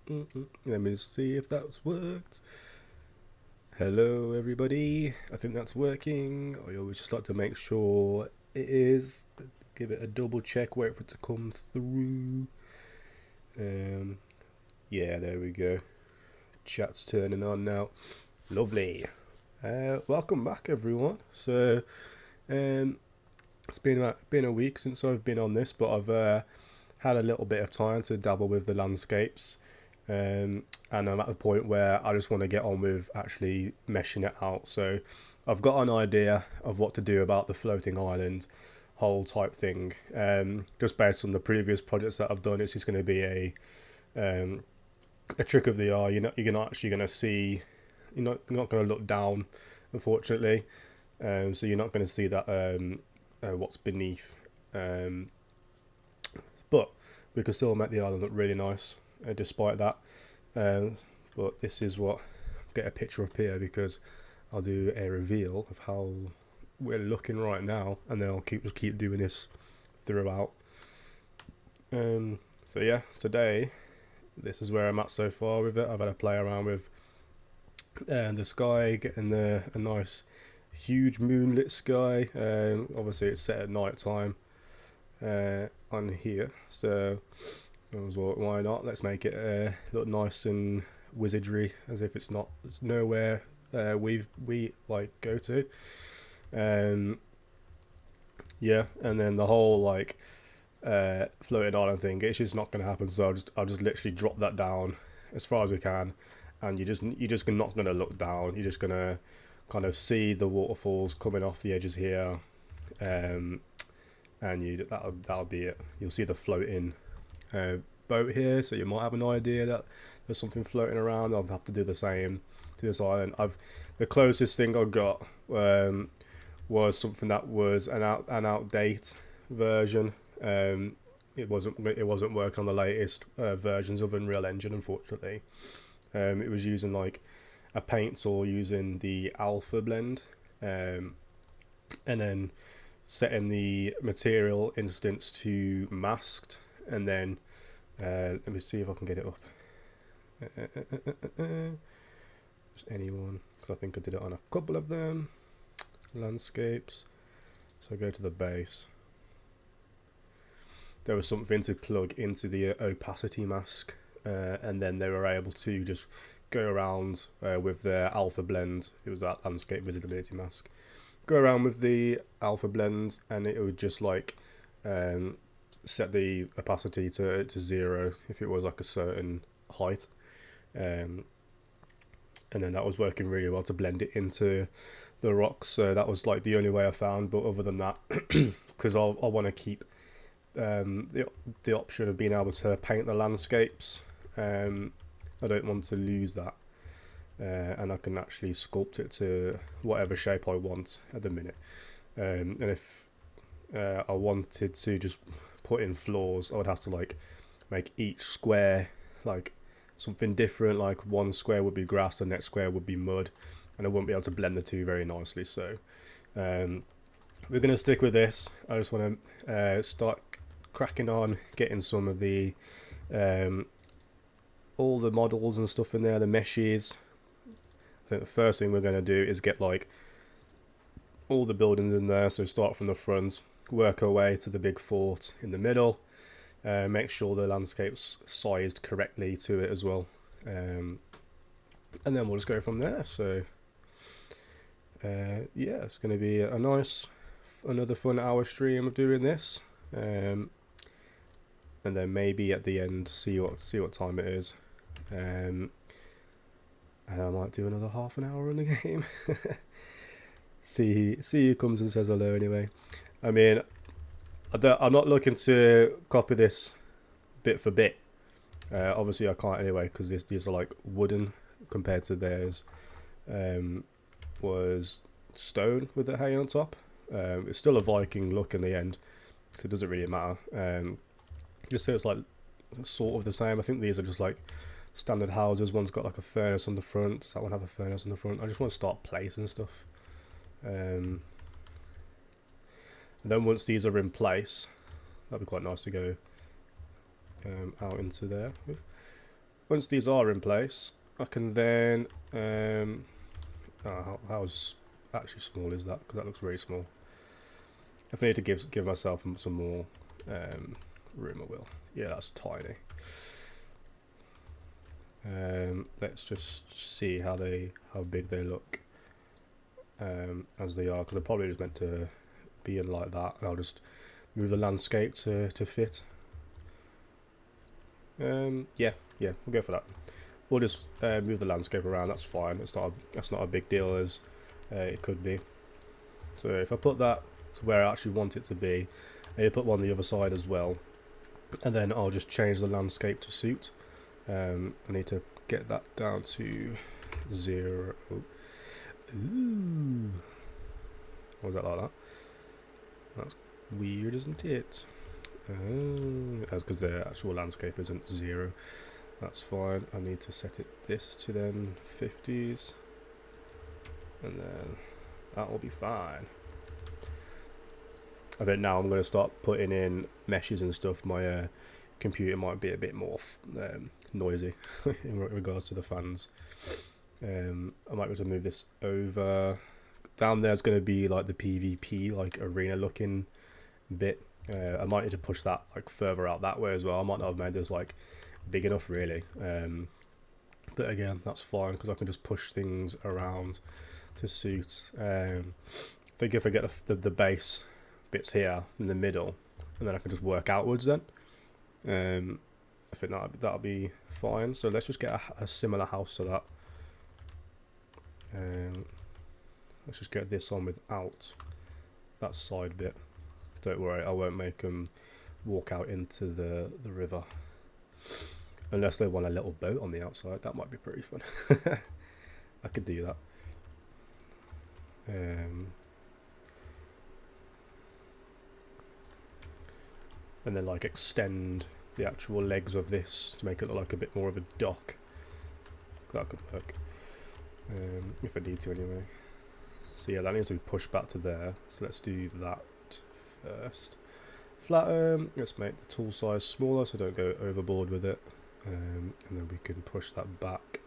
Let me see if that's worked. Hello everybody, I think that's working. I always just like to make sure it is. Give it a double check, wait for it to come through. Yeah, there we go. Chat's turning on now. Lovely. Welcome back everyone. So it's been a week since I've been on this, but I've had a little bit of time to dabble with the landscapes. And I'm at the point where I just want to get on with actually meshing it out. So I've got an idea of what to do about the floating island whole type thing. Just based on the previous projects that I've done, it's just going to be a trick of the eye. You're not actually going to see. You're not going to look down, unfortunately. So you're not going to see that what's beneath. But we can still make the island look really nice despite that. But this is what, get a picture up here because I'll do a reveal of how we're looking right now, and then I'll just keep doing this throughout. So yeah, today this is where I'm at so far with it. I've had to play around with the sky, getting a nice huge moonlit sky. Obviously it's set at night time on here, so I was like, why not? Let's make it look nice and wizardry, as if it's nowhere we like go to. Yeah, and then the whole like floating island thing, it's just not going to happen. So I'll just literally drop that down as far as we can, and you're just not going to look down. You're just going to kind of see the waterfalls coming off the edges here, and that'll be it. You'll see the floating boat here, so you might have an idea that there's something floating around. I'll have to do the same to this island. The closest thing I got was something that was an outdate version. It wasn't working on the latest versions of Unreal Engine, unfortunately. It was using like a paint tool using the alpha blend, and then setting the material instance to masked, and then let me see if I can get it up. Just anyone, because I think I did it on a couple of them. Landscapes. So go to the base. There was something to plug into the opacity mask, and then they were able to just go around with their alpha blend. It was that landscape visibility mask. Go around with the alpha blend, and it would just like set the opacity to 0 if it was like a certain height, and then that was working really well to blend it into the rocks. So that was like the only way I found. But other than that, because I want to keep the option of being able to paint the landscapes, I don't want to lose that, and I can actually sculpt it to whatever shape I want at the minute. And if I wanted to just put in floors, I would have to like make each square like something different. Like one square would be grass, the next square would be mud, and I wouldn't be able to blend the two very nicely. So we're going to stick with this. I just want to start cracking on getting some of the all the models and stuff in there, the meshes. I think the first thing we're going to do is get like all the buildings in there. So start from the front, work our way to the big fort in the middle, make sure the landscape's sized correctly to it as well, and then we'll just go from there. So yeah, it's going to be a nice another fun hour stream of doing this, and then maybe at the end see what time it is, and I might do another half an hour in the game. see who comes and says hello anyway. I mean, I'm not looking to copy this bit for bit. Obviously I can't anyway, because these are like wooden compared to theirs was stone with the hay on top. It's still a Viking look in the end, so it doesn't really matter. Just so it's like sort of the same. I think these are just like standard houses. One's got like a furnace on the front. Does that one have a furnace on the front? I just want to start placing stuff. And then once these are in place, that'd be quite nice to go out into there with. once these are in place, I can then how actually small is that? Because that looks really small. If I need to give myself some more room, I will. Yeah, that's tiny. Let's just see how big they look as they are, because they're probably just meant to be in like that, and I'll just move the landscape to fit. Yeah, we'll go for that. We'll just move the landscape around. That's fine. That's not a big deal as it could be. So if I put that to where I actually want it to be, I need to put one on the other side as well, and then I'll just change the landscape to suit. I need to get that down to 0. Ooh. What was that like that? That's weird, isn't it? That's because the actual landscape isn't 0. That's fine. I need to set this to then 50s, and then that will be fine. I think now I'm going to start putting in meshes and stuff. My computer might be a bit more noisy in regards to the fans. I might be able to move this over. Down there's going to be like the PvP like arena looking bit. I might need to push that like further out that way as well. I might not have made this like big enough really, but again that's fine because I can just push things around to suit. I think if I get the base bits here in the middle, and then I can just work outwards then. I think that'll be fine. So let's just get a similar house to that. Let's just get this on without that side bit. Don't worry, I won't make them walk out into the river. Unless they want a little boat on the outside, that might be pretty fun. I could do that. And then like extend the actual legs of this to make it look like a bit more of a dock. That could work. If I need to anyway. So yeah, that needs to be pushed back to there. So let's do that first. Flatten. Let's make the tool size smaller so don't go overboard with it. And then we can push that back.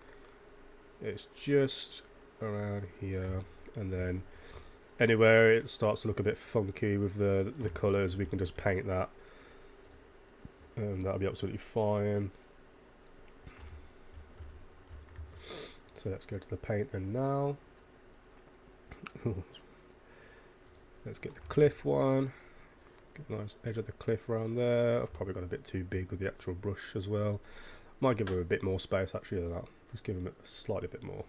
It's just around here, and then anywhere it starts to look a bit funky with the colours, we can just paint that, and that'll be absolutely fine. So let's go to the paint then now. Let's get the cliff one. Get a nice edge of the cliff around there. I've probably got a bit too big with the actual brush as well. Might give him a bit more space actually than that. Just give him a slightly bit more.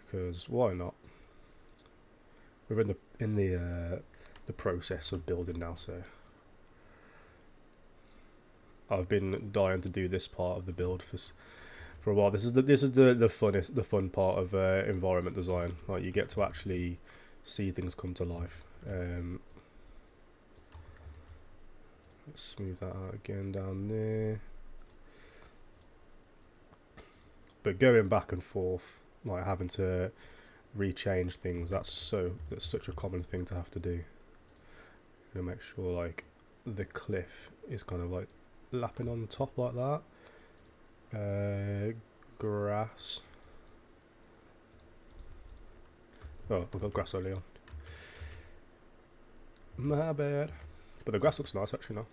Because why not? We're in the process of building now, so I've been dying to do this part of the build for a while. This is the fun part of environment design. Like you get to actually see things come to life. Let's smooth that out again down there. But going back and forth, like having to rechange things, that's such a common thing to have to do. You know, make sure like the cliff is kind of like lapping on top like that. Grass. Oh, I've got grass early on. My bad. But the grass looks nice actually now.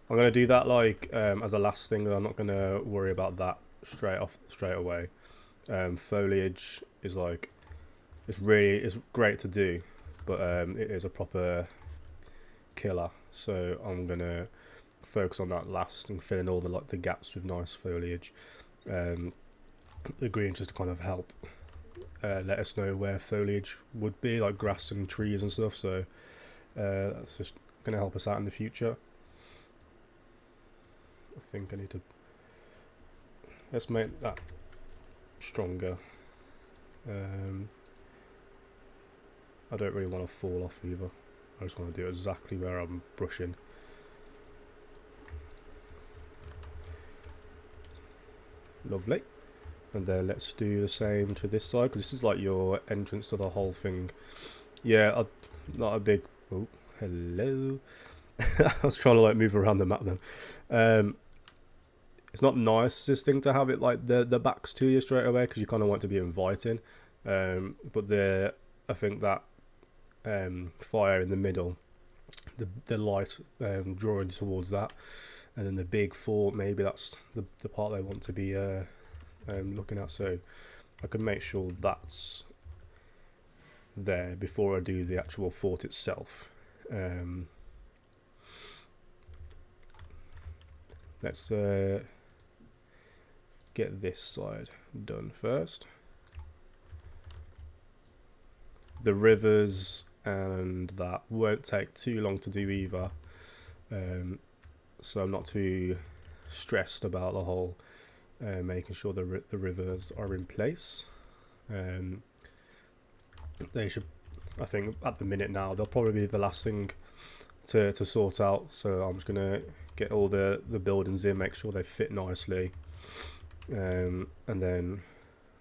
I'm going to do that like as a last thing. I'm not going to worry about that straight away. Foliage is like, it's great to do, but it is a proper killer. So I'm going to focus on that last and fill in all the gaps with nice foliage. The green just to kind of help let us know where foliage would be, like grass and trees and stuff. So that's just going to help us out in the future. I think I need to, let's make that stronger. I don't really want to fall off either. I just want to do exactly where I'm brushing. Lovely. And then let's do the same to this side, because this is like your entrance to the whole thing. Yeah, not a big, oh, hello. I was trying to like move around the map then. it's not nice this thing to have it like the backs to you straight away, because you kind of want to be inviting. But I think that fire in the middle, the light drawing towards that, and then the big fort, maybe that's the part they want to be looking at. So I can make sure that's there before I do the actual fort itself. Let's get this side done first. The rivers and that won't take too long to do either, so I'm not too stressed about the whole making sure the rivers are in place. They should, I think at the minute now, they'll probably be the last thing to sort out, so I'm just gonna get all the buildings in, make sure they fit nicely, and then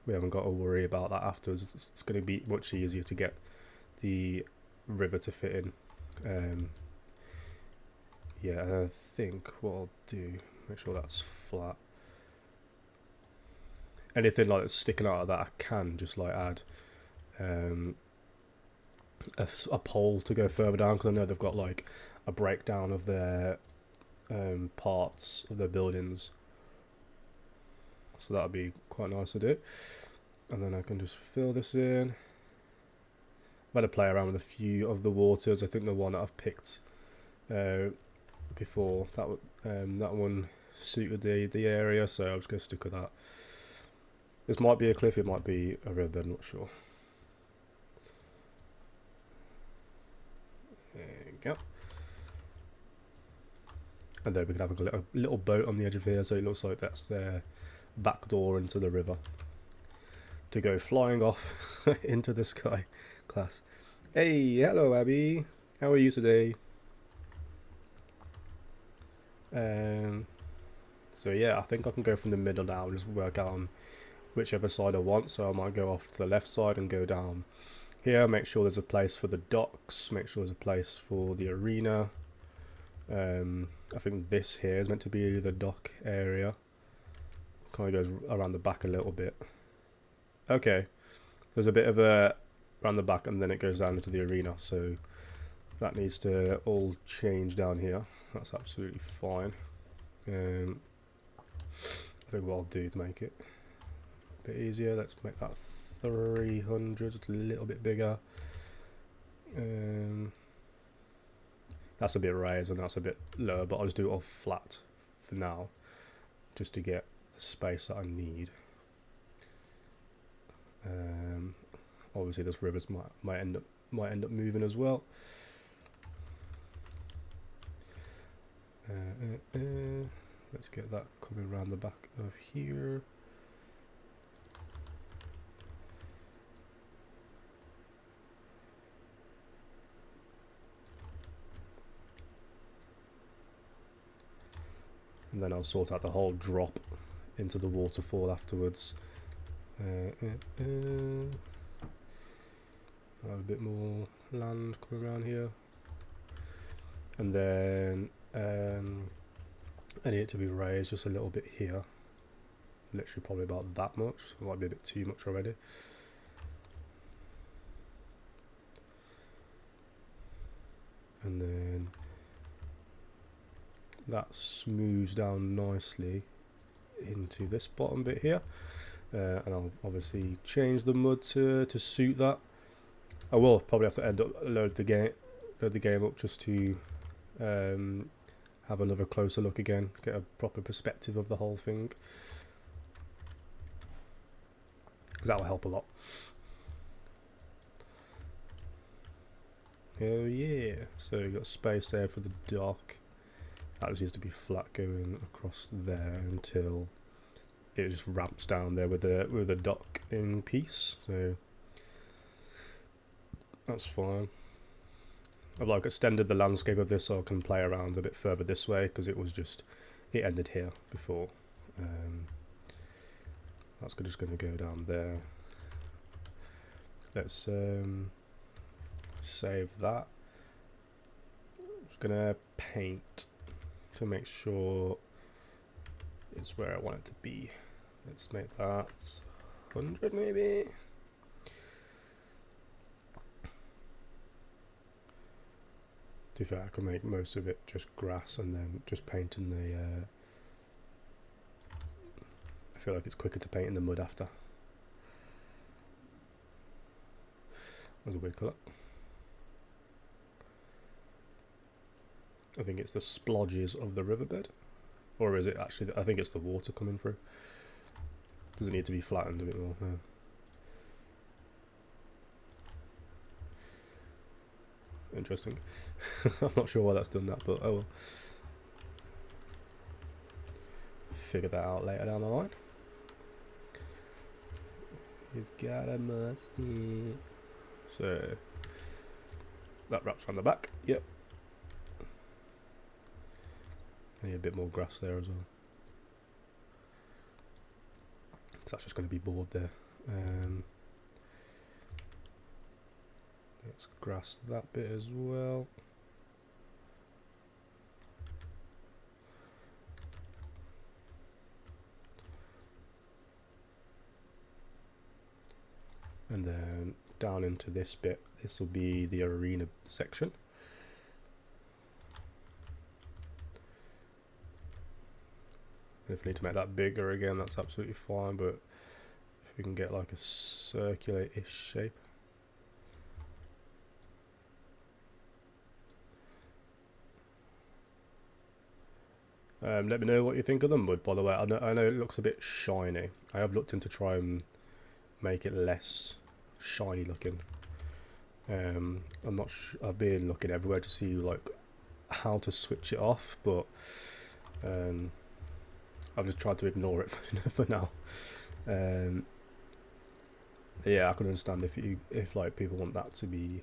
we haven't got to worry about that afterwards. It's going to be much easier to get the river to fit in. Yeah, I think what I'll do, make sure that's flat. Anything like that's sticking out of that, I can just like add a pole to go further down, because I know they've got like a breakdown of their parts of their buildings, so that would be quite nice to do. And then I can just fill this in. I've had to play around with a few of the waters. I think the one that I've picked before, that one suited the area, so I'm just going to stick with that. This might be a cliff, it might be a river, I'm not sure. There you go. And then we can have a little boat on the edge of here, so it looks like that's their back door into the river to go flying off into the sky. Class. Hey, hello Abby, how are you today? So yeah, I think I can go from the middle now and just work out on whichever side I want. So I might go off to the left side and go down here, make sure there's a place for the docks, make sure there's a place for the arena. I think this here is meant to be the dock area. Kind of goes around the back a little bit. Okay, there's a bit of a around the back, and then it goes down into the arena, so that needs to all change down here. That's absolutely fine. I think what I'll do to make it a bit easier, let's make that 300, just a little bit bigger. That's a bit raised and that's a bit lower, but I'll just do it all flat for now, just to get the space that I need. Obviously, this rivers might end up moving as well. Let's get that coming around the back of here. And then I'll sort out the whole drop into the waterfall afterwards. I'll have a bit more land coming around here, and then I need it to be raised just a little bit here, literally probably about that much. It might be a bit too much already. And then that smooths down nicely into this bottom bit here, and I'll obviously change the mud to suit that. I will probably have to end up load the game up just to have another closer look again, get a proper perspective of the whole thing, because that will help a lot. Oh yeah, so you've got space there for the dock. That just used to be flat going across there until it just ramps down there with a dock in piece. So that's fine. I've like extended the landscape of this so I can play around a bit further this way, because it ended here before. That's just going to go down there. Let's save that. I'm just going to paint to make sure is where I want it to be. Let's make that 100 maybe. To be fair, I can make most of it just grass and then just painting the I feel like it's quicker to paint in the mud after. That's a weird colour. I think it's the splodges of the riverbed. Or is it actually, I think it's the water coming through. Does it need to be flattened a bit more? Yeah. Interesting. I'm not sure why that's done that, but oh well. Figure that out later down the line. He's got a musket. So that wraps around the back. Yep. Need a bit more grass there as well. So that's just going to be bored there. Let's grass that bit as well. And then down into this bit, this will be the arena section. If we need to make that bigger again, that's absolutely fine, but if we can get like a circular-ish shape. Let me know what you think of the mud, by the way. I know it looks a bit shiny. I have looked into try and make it less shiny looking. I'm not I've been looking everywhere to see like how to switch it off, but I've just tried to ignore it for now. Yeah, I can understand if like people want that to be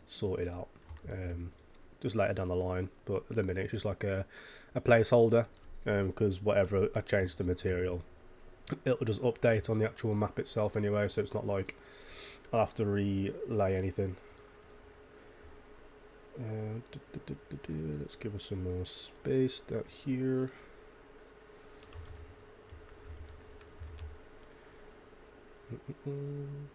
sorted out just later down the line, but at the minute it's just like a placeholder, because whatever I change the material, it'll just update on the actual map itself anyway, so it's not like I'll have to relay anything. Let's give us some more space down here. And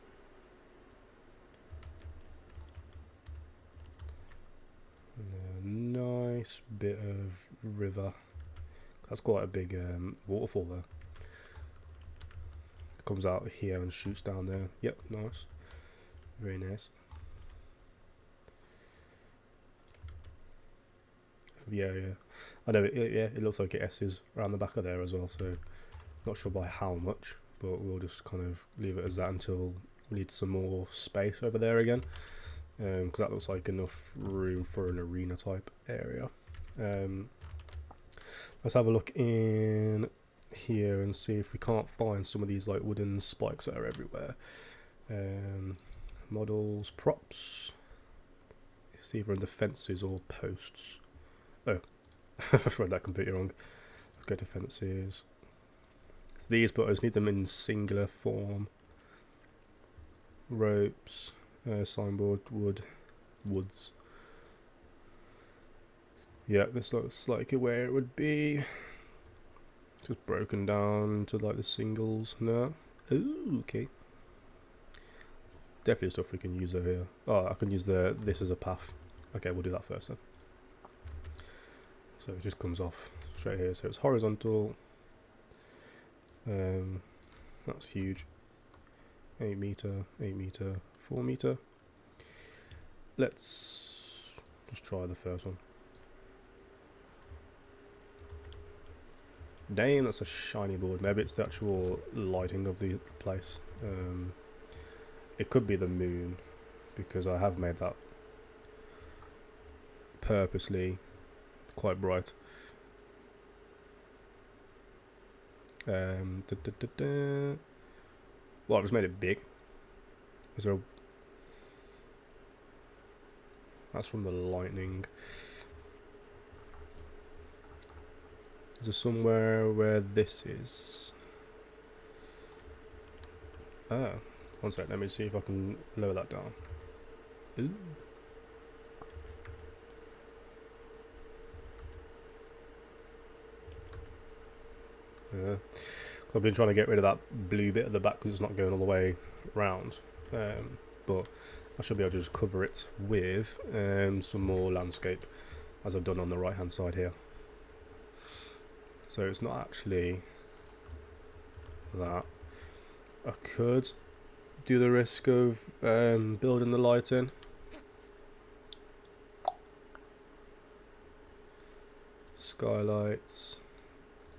a nice bit of river. That's quite a big waterfall there. It comes out here and shoots down there. Yep, nice. Very nice. Yeah. I know it looks like it S's around the back of there as well, so not sure by how much, but we'll just kind of leave it as that until we need some more space over there again, because that looks like enough room for an arena type area. Let's have a look in here and see if we can't find some of these like wooden spikes that are everywhere. Models, props. It's either in the fences or posts. Oh, I've read that completely wrong. Let's go to fences. It's these, but I just need them in singular form. Ropes, signboard, woods. Yeah, this looks like where it would be. Just broken down into like the singles now. Ooh, okay. Definitely stuff we can use over here. Oh, I can use this as a path. Okay, we'll do that first then. So it just comes off straight here. So it's horizontal. That's huge. 8 meter, 8 meter, 4 meter. Let's just try the first one. Damn, that's a shiny board. Maybe it's the actual lighting of the place. It could be the moon, because I have made that purposely quite bright. Well, I've just made it big. Is there that's from the lightning. Is there somewhere where this is? Ah, one sec, let me see if I can lower that down. Ooh. I've been trying to get rid of that blue bit at the back because it's not going all the way round, but I should be able to just cover it with some more landscape, as I've done on the right hand side here. So it's not actually that. I could do the risk of building the light in. Skylights.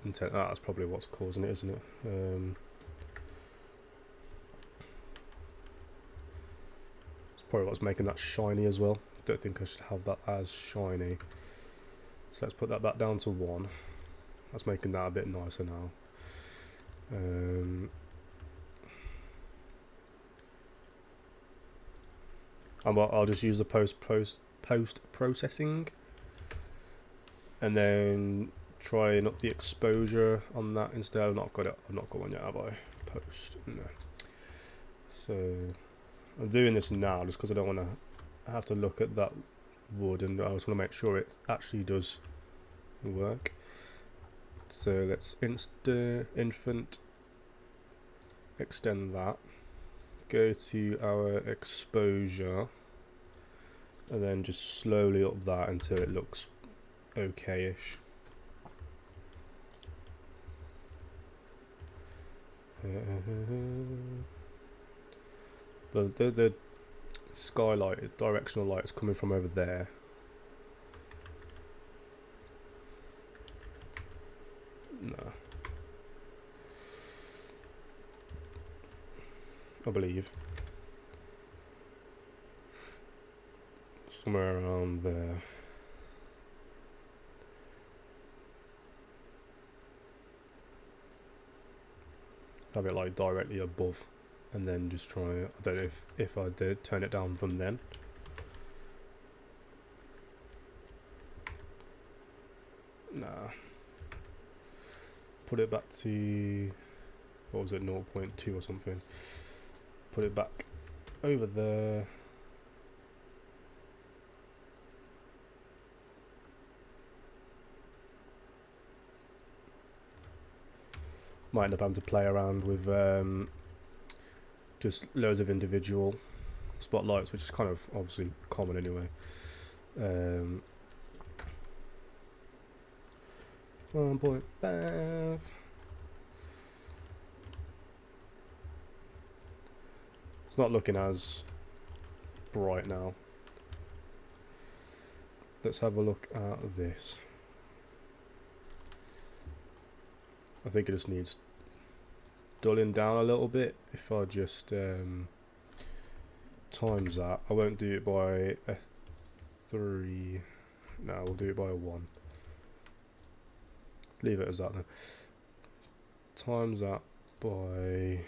That's probably what's causing it, isn't it? It's probably what's making that shiny as well. Don't think I should have that as shiny. So let's put that back down to 1. That's making that a bit nicer now. And I'll just use the post processing, and then try and up the exposure on that instead. I've not got one yet, have I? Post, no. So I'm doing this now just because I don't want to have to look at that wood, and I just want to make sure it actually does work. So let's infant extend that, go to our exposure, and then just slowly up that until it looks okay-ish. The skylight, directional light, is coming from over there. No, I believe somewhere around there. Have it like directly above, and then just try it. I don't know if I did turn it down from then. Nah. Put it back to, what was it, 0.2 or something. Put it back over there. Might end up having to play around with just loads of individual spotlights, which is kind of obviously common anyway. 1.5. It's not looking as bright now. Let's have a look at this. I think it just needs dulling down a little bit. If I just times that, I won't do it by a 3. No, we'll do it by a 1. Leave it as that then. Times that by,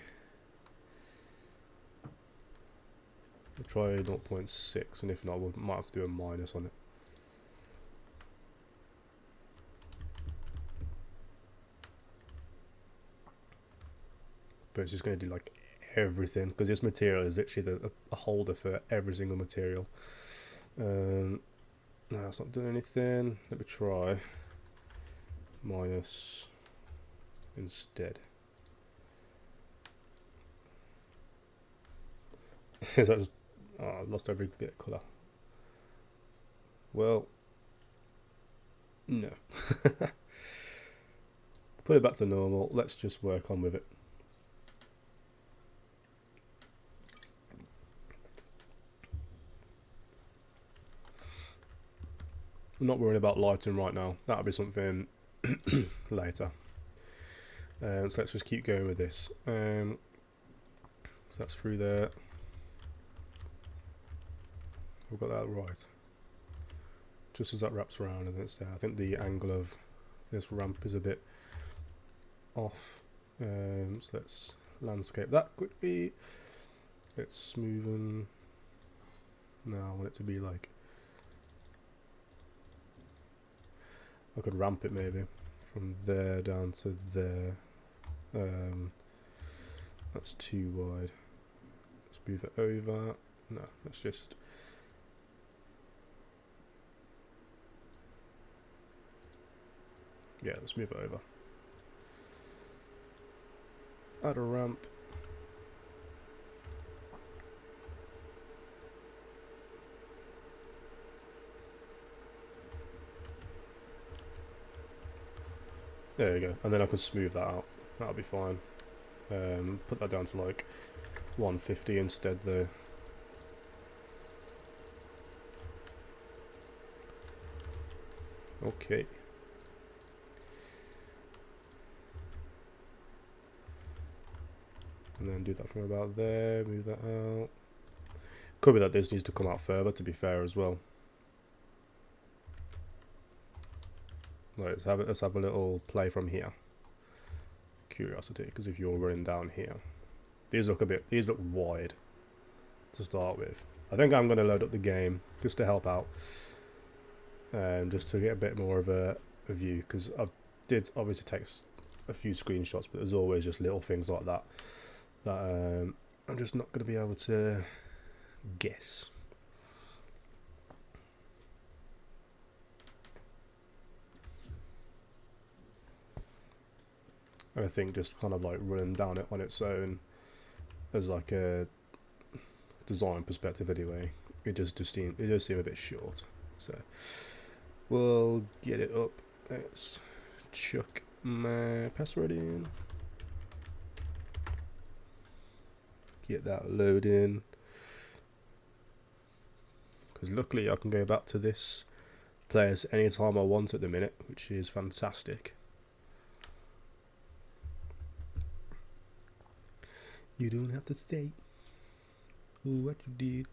we'll try 0.6, and if not, we might have to do a minus on it. But it's just going to do like everything, because this material is literally a holder for every single material. No, it's not doing anything. Let me try minus instead. Is that just, oh, I've lost every bit of colour. Well, no. Put it back to normal. Let's just work on with it. I'm not worrying about lighting right now. That'll be something later. So let's just keep going with this. So that's through there. We've got that right. Just as that wraps around and it's there. I think the angle of this ramp is a bit off. So let's landscape that quickly. Let's smoothen. Now I want it to be like, I could ramp it maybe from there down to there. That's too wide. Let's move it over. No, let's just, yeah, let's move it over. Add a ramp. There we go, and then I can smooth that out. That'll be fine. Put that down to like 150 instead though. Okay. And then do that from about there, move that out. Could be that this needs to come out further, to be fair as well. Right, let's have a little play from here. Curiosity, because if you're running down here, these look wide to start with. I think I'm going to load up the game just to help out, just to get a bit more of a view, because I did obviously take a few screenshots, but there's always just little things like that that I'm just not going to be able to guess. And I think just kind of like running down it on its own as like a design perspective anyway, it does seem a bit short. So we'll get it up. Let's chuck my password in. Get that loading. Because luckily I can go back to this place anytime I want at the minute, which is fantastic. You don't have to say what you did.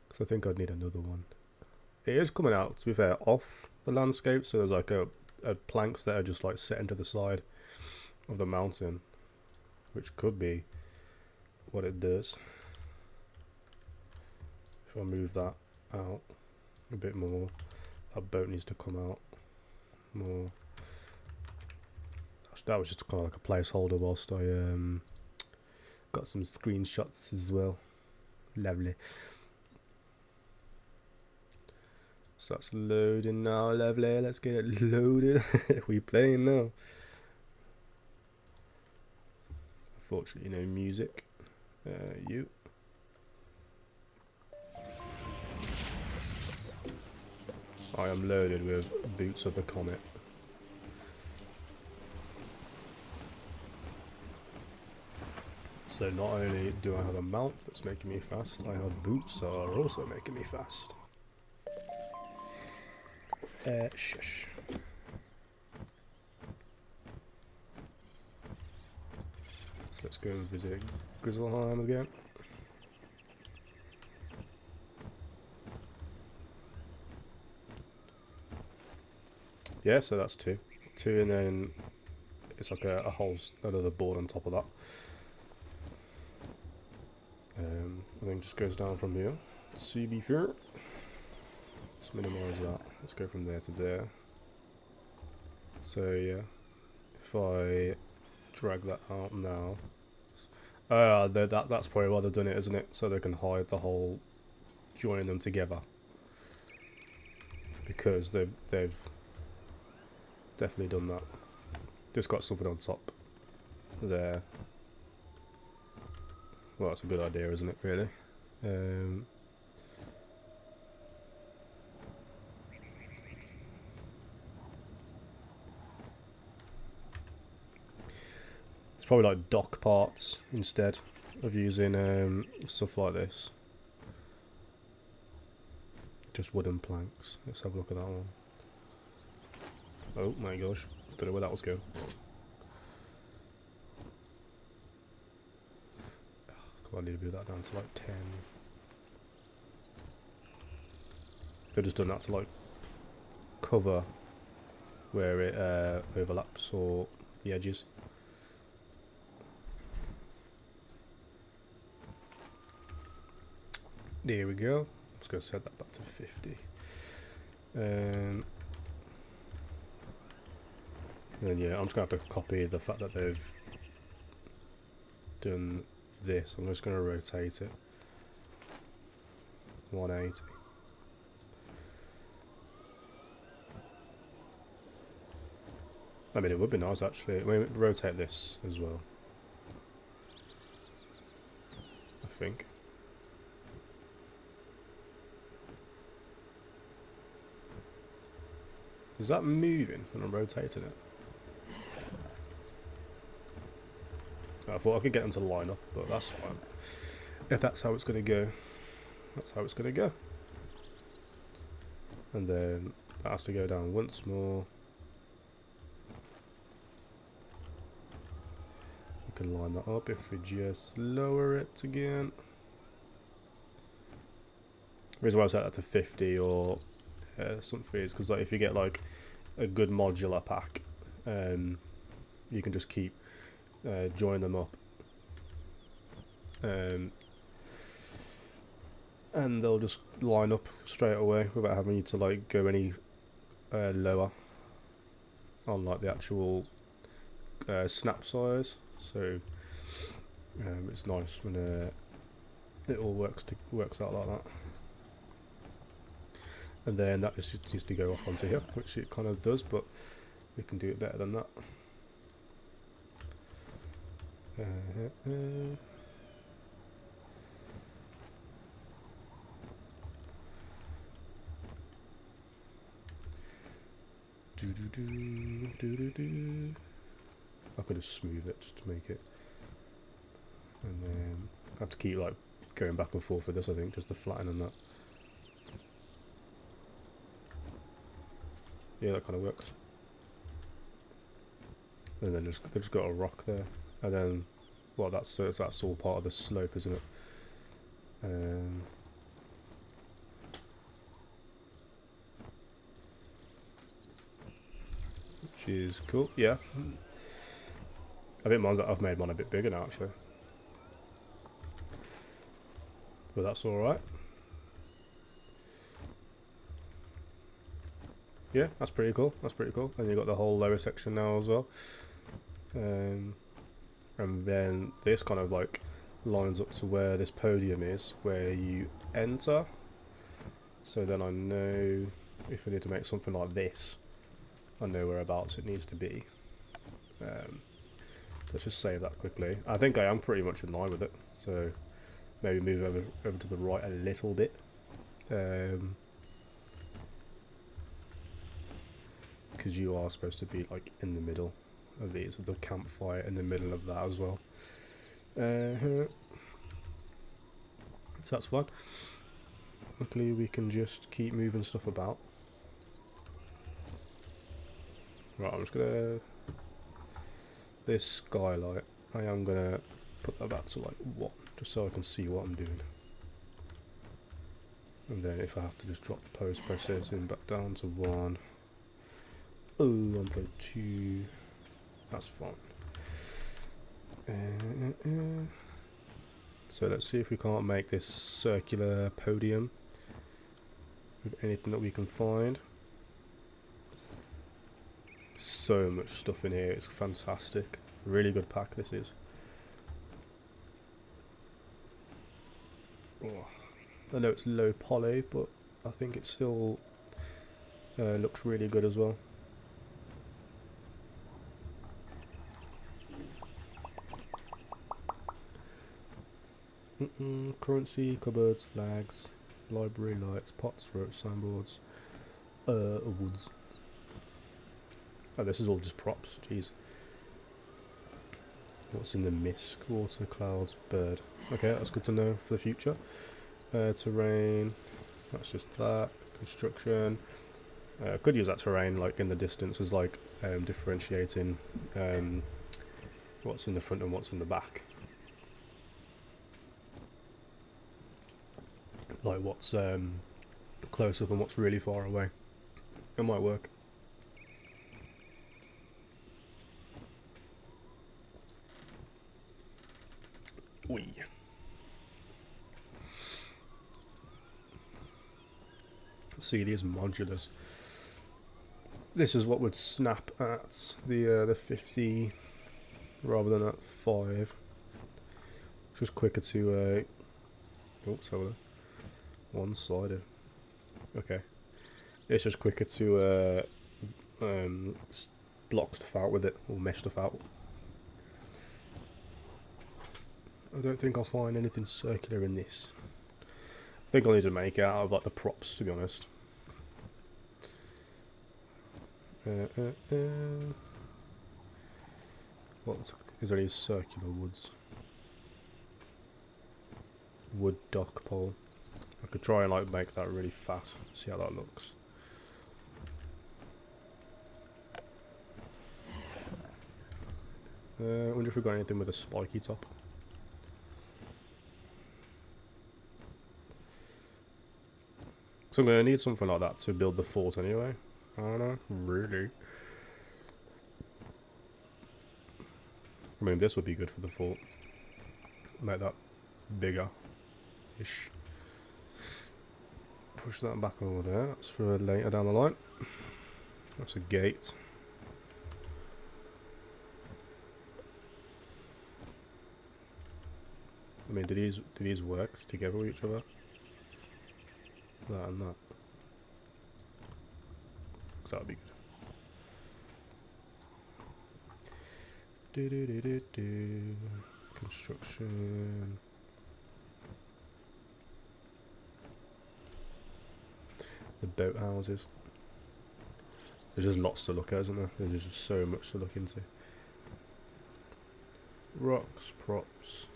Because I think I'd need another one. It is coming out, to be fair, off the landscape. So there's like a planks that are just like set into the side of the mountain, which could be what it does. If I move that out a bit more, that boat needs to come out more. That was just kind of like a placeholder whilst I got some screenshots as well. Lovely. So that's loading now. Lovely. Let's get it loaded. We playing now. Unfortunately, no music. You. I am loaded with Boots of the Comet. So not only do I have a mount that's making me fast, I have boots that are also making me fast. Shush. So let's go and visit Grizzleheim again. Yeah, so that's two, and then it's like a whole another board on top of that. I think just goes down from here. To be fair, let's minimize that. Let's go from there to there. So yeah, if I drag that out now, that's probably why they've done it, isn't it? So they can hide the whole joining them together, because they've definitely done that. Just got something on top there. Well, that's a good idea, isn't it, really? It's probably like dock parts instead of using stuff like this. Just wooden planks. Let's have a look at that one. Oh my gosh, don't know where that was going. I need to move that down to like 10. They've just done that to like cover where it overlaps or the edges. There we go. I'm just going to set that back to 50. And then yeah, I'm just going to have to copy the fact that they've done this. I'm just going to rotate it 180. I mean, it would be nice actually. I mean, rotate this as well. I think. Is that moving when I'm rotating it? I thought I could get them to line up, but that's fine. If that's how it's going to go, that's how it's going to go. And then that has to go down once more. We can line that up if we just lower it again. The reason why I set that to 50 or something is because like, if you get like a good modular pack, you can just keep join them up. And they'll just line up straight away without having you to like go any lower on like the actual snap size. So it's nice when it all works out like that. And then that just needs to go off onto here, which it kind of does, but we can do it better than that. I could just smooth it just to make it, and then I have to keep like going back and forth with this, I think, just to flatten that. Yeah, that kind of works. And then they've just got a rock there, and then well, that's all part of the slope, isn't it? Which is cool. Yeah, I think I've made mine a bit bigger now actually, but that's all right. Yeah, that's pretty cool. That's pretty cool. And you've got the whole lower section now as well. And then this kind of like lines up to where this podium is, where you enter. So then I know if I need to make something like this, I know whereabouts it needs to be. Let's just save that quickly. I think I am pretty much in line with it. So maybe move over to the right a little bit. Because you are supposed to be like in the middle of these, with the campfire in the middle of that as well. So that's fun. Luckily we can just keep moving stuff about. Right, I'm just gonna... This skylight, I am gonna put that back to like 1, just so I can see what I'm doing. And then if I have to just drop the post processing back down to 1. 1.2, that's fine. So let's see if we can't make this circular podium with anything that we can find. So much stuff in here, it's fantastic. Really good pack this is. Oh, I know it's low poly, but I think it still looks really good as well. Currency, cupboards, flags, library lights, pots, ropes, signboards, woods. Oh, this is all just props, jeez. What's in the mist? Water, clouds, bird. Okay, that's good to know for the future. Terrain, that's just that. Construction. Could use that terrain like in the distance as like differentiating what's in the front and what's in the back. Like what's close up and what's really far away. It might work. Wee. See these modulars. This is what would snap at the 50 rather than at 5. It's just quicker to oops, over there. One-sided. Okay. It's just quicker to block stuff out with it, or mesh stuff out. I don't think I'll find anything circular in this. I think I'll need to make it out of like the props, to be honest. What is there? Any circular woods? Wood dock pole. I could try and like make that really fat. See how that looks. I wonder if we've got anything with a spiky top. So I'm going to need something like that to build the fort anyway. I don't know, really. I mean, this would be good for the fort. Make that bigger-ish. Push that back over there. That's for later down the line. That's a gate. I mean, do these work together with each other? That and that. Because that would be good. Construction. The boat houses. There's just lots to look at, isn't there? There's just so much to look into. Rocks, props.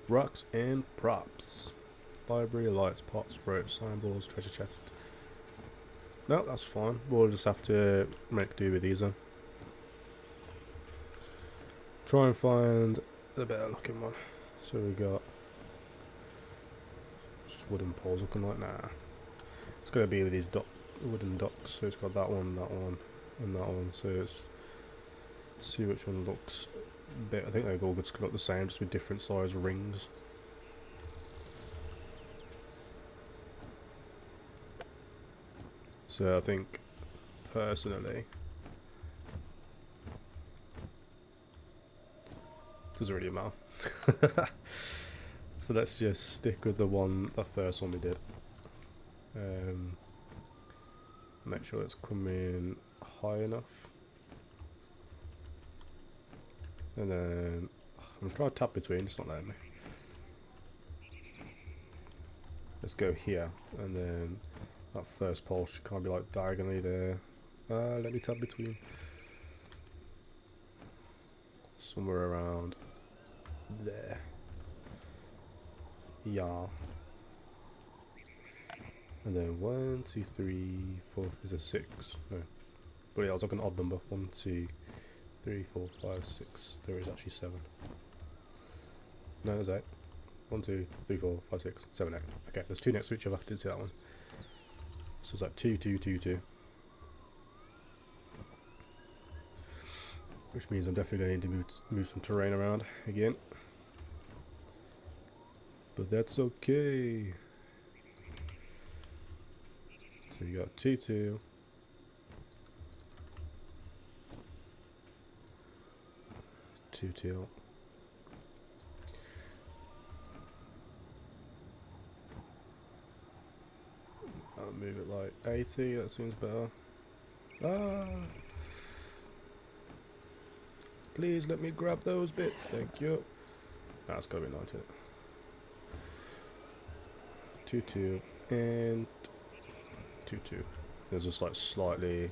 Rocks and props. Library, lights, pots, ropes, signboards, treasure chest. No, that's fine. We'll just have to make do with these then. Try and find the better looking one. So we got just wooden poles looking like nah. It's gonna be with these wooden docks. So it's got that one, and that one. So it's see which one looks better. I think they all just look the same, just with different size rings. So I think, personally, doesn't really matter. So let's just stick with the first one we did. Make sure it's coming high enough. And then, I'm trying to tap between, it's not letting me. Let's go here, and then that first pole should kind of be like diagonally there. Let me tap between. Somewhere around there. Yeah. And then 1, 2, 3, 4, is it 6? No. But yeah, it was like an odd number. 1, 2, 3, 4, 5, 6. There is actually 7. No, there's 8. 1, 2, 3, 4, 5, 6, 7, 8. Okay, there's 2 next to each other. Didn't see that one. So it's like 2, 2, 2, 2. Which means I'm definitely going to need to move some terrain around again. But that's okay. So you got 2, 2. 2, 2. I'll move it like 80, that seems better. Please let me grab those bits, thank you. That's gotta be 90. 2, 2, and 2, 2. There's just like slightly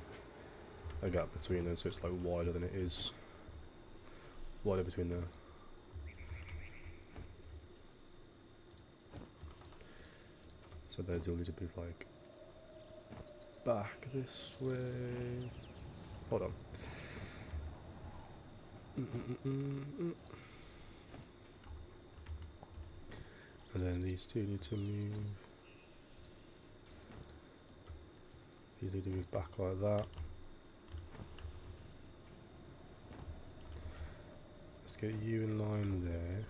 a gap between them, so it's like wider than it is. Wider between there. So those will need to be like back this way. Hold on. And then these two need to move. These need to move back like that. Let's get you in line there.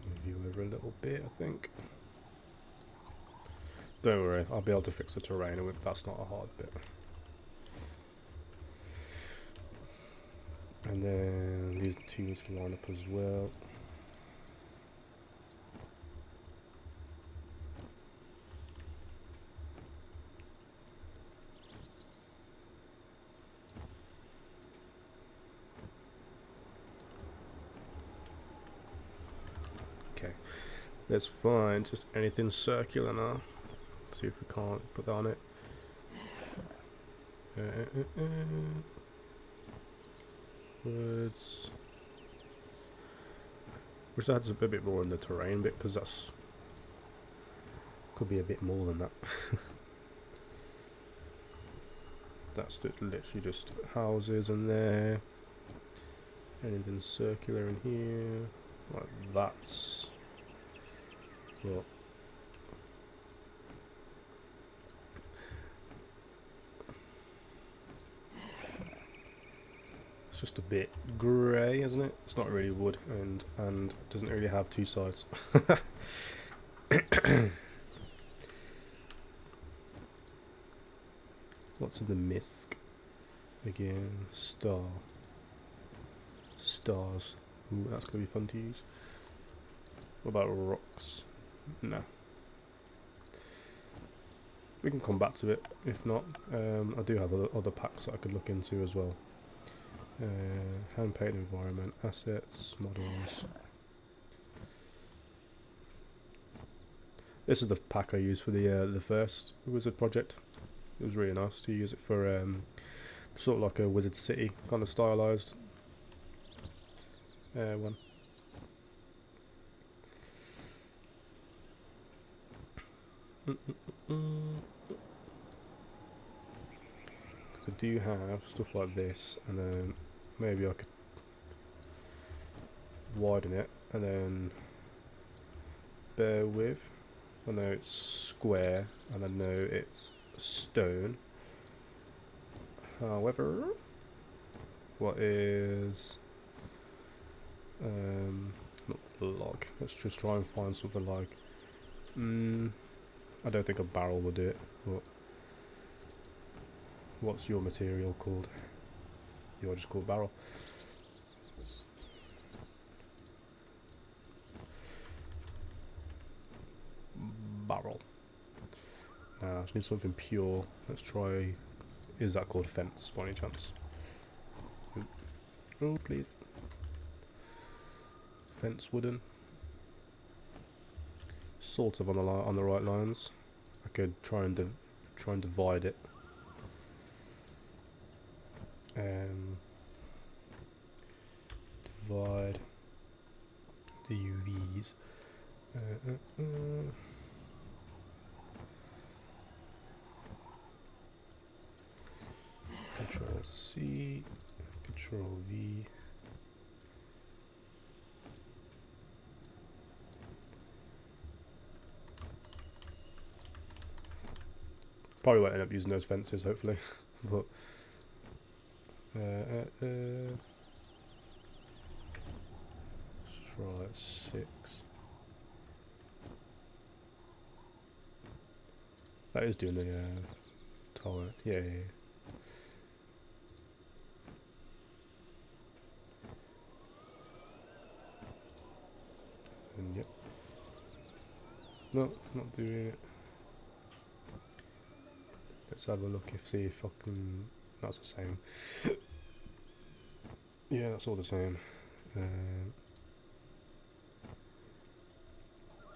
Move you over a little bit, I think. Don't worry, I'll be able to fix the terrain, and that's not a hard bit. And then these two need to line up as well. Okay, let's find just anything circular now. See if we can't put that on it. Words. Wish that had a bit more in the terrain bit, because that's could be a bit more than that. That's literally just houses in there. Anything circular in here, like that's what. It's just a bit grey, isn't it? It's not really wood, and doesn't really have two sides. What's in the misc? Again, star. Stars. Ooh, that's gonna be fun to use. What about rocks? No. We can come back to it. If not, I do have other packs that I could look into as well. Hand painted environment, assets, models. This is the pack I used for the first Wizard project. It was really nice to use it for sort of like a Wizard City kind of stylized one. Because I do have stuff like this, and then maybe I could widen it, and then bear with. I know it's square, and I know it's stone. However, what is not log? Let's just try and find something like. I don't think a barrel would do it. But what's your material called? You're just called barrel. Barrel. I just need something pure. Let's try. Is that called fence by any chance? Oh, please. Fence wooden. Sort of on the right lines. I could try and divide it. Divide the UVs. Control C, Control V. Probably won't end up using those fences, hopefully. But let's try 6. That is doing the tower. Yeah. And yep. No, not doing it. Let's have a look see if I can. That's the same. Yeah, that's all the same.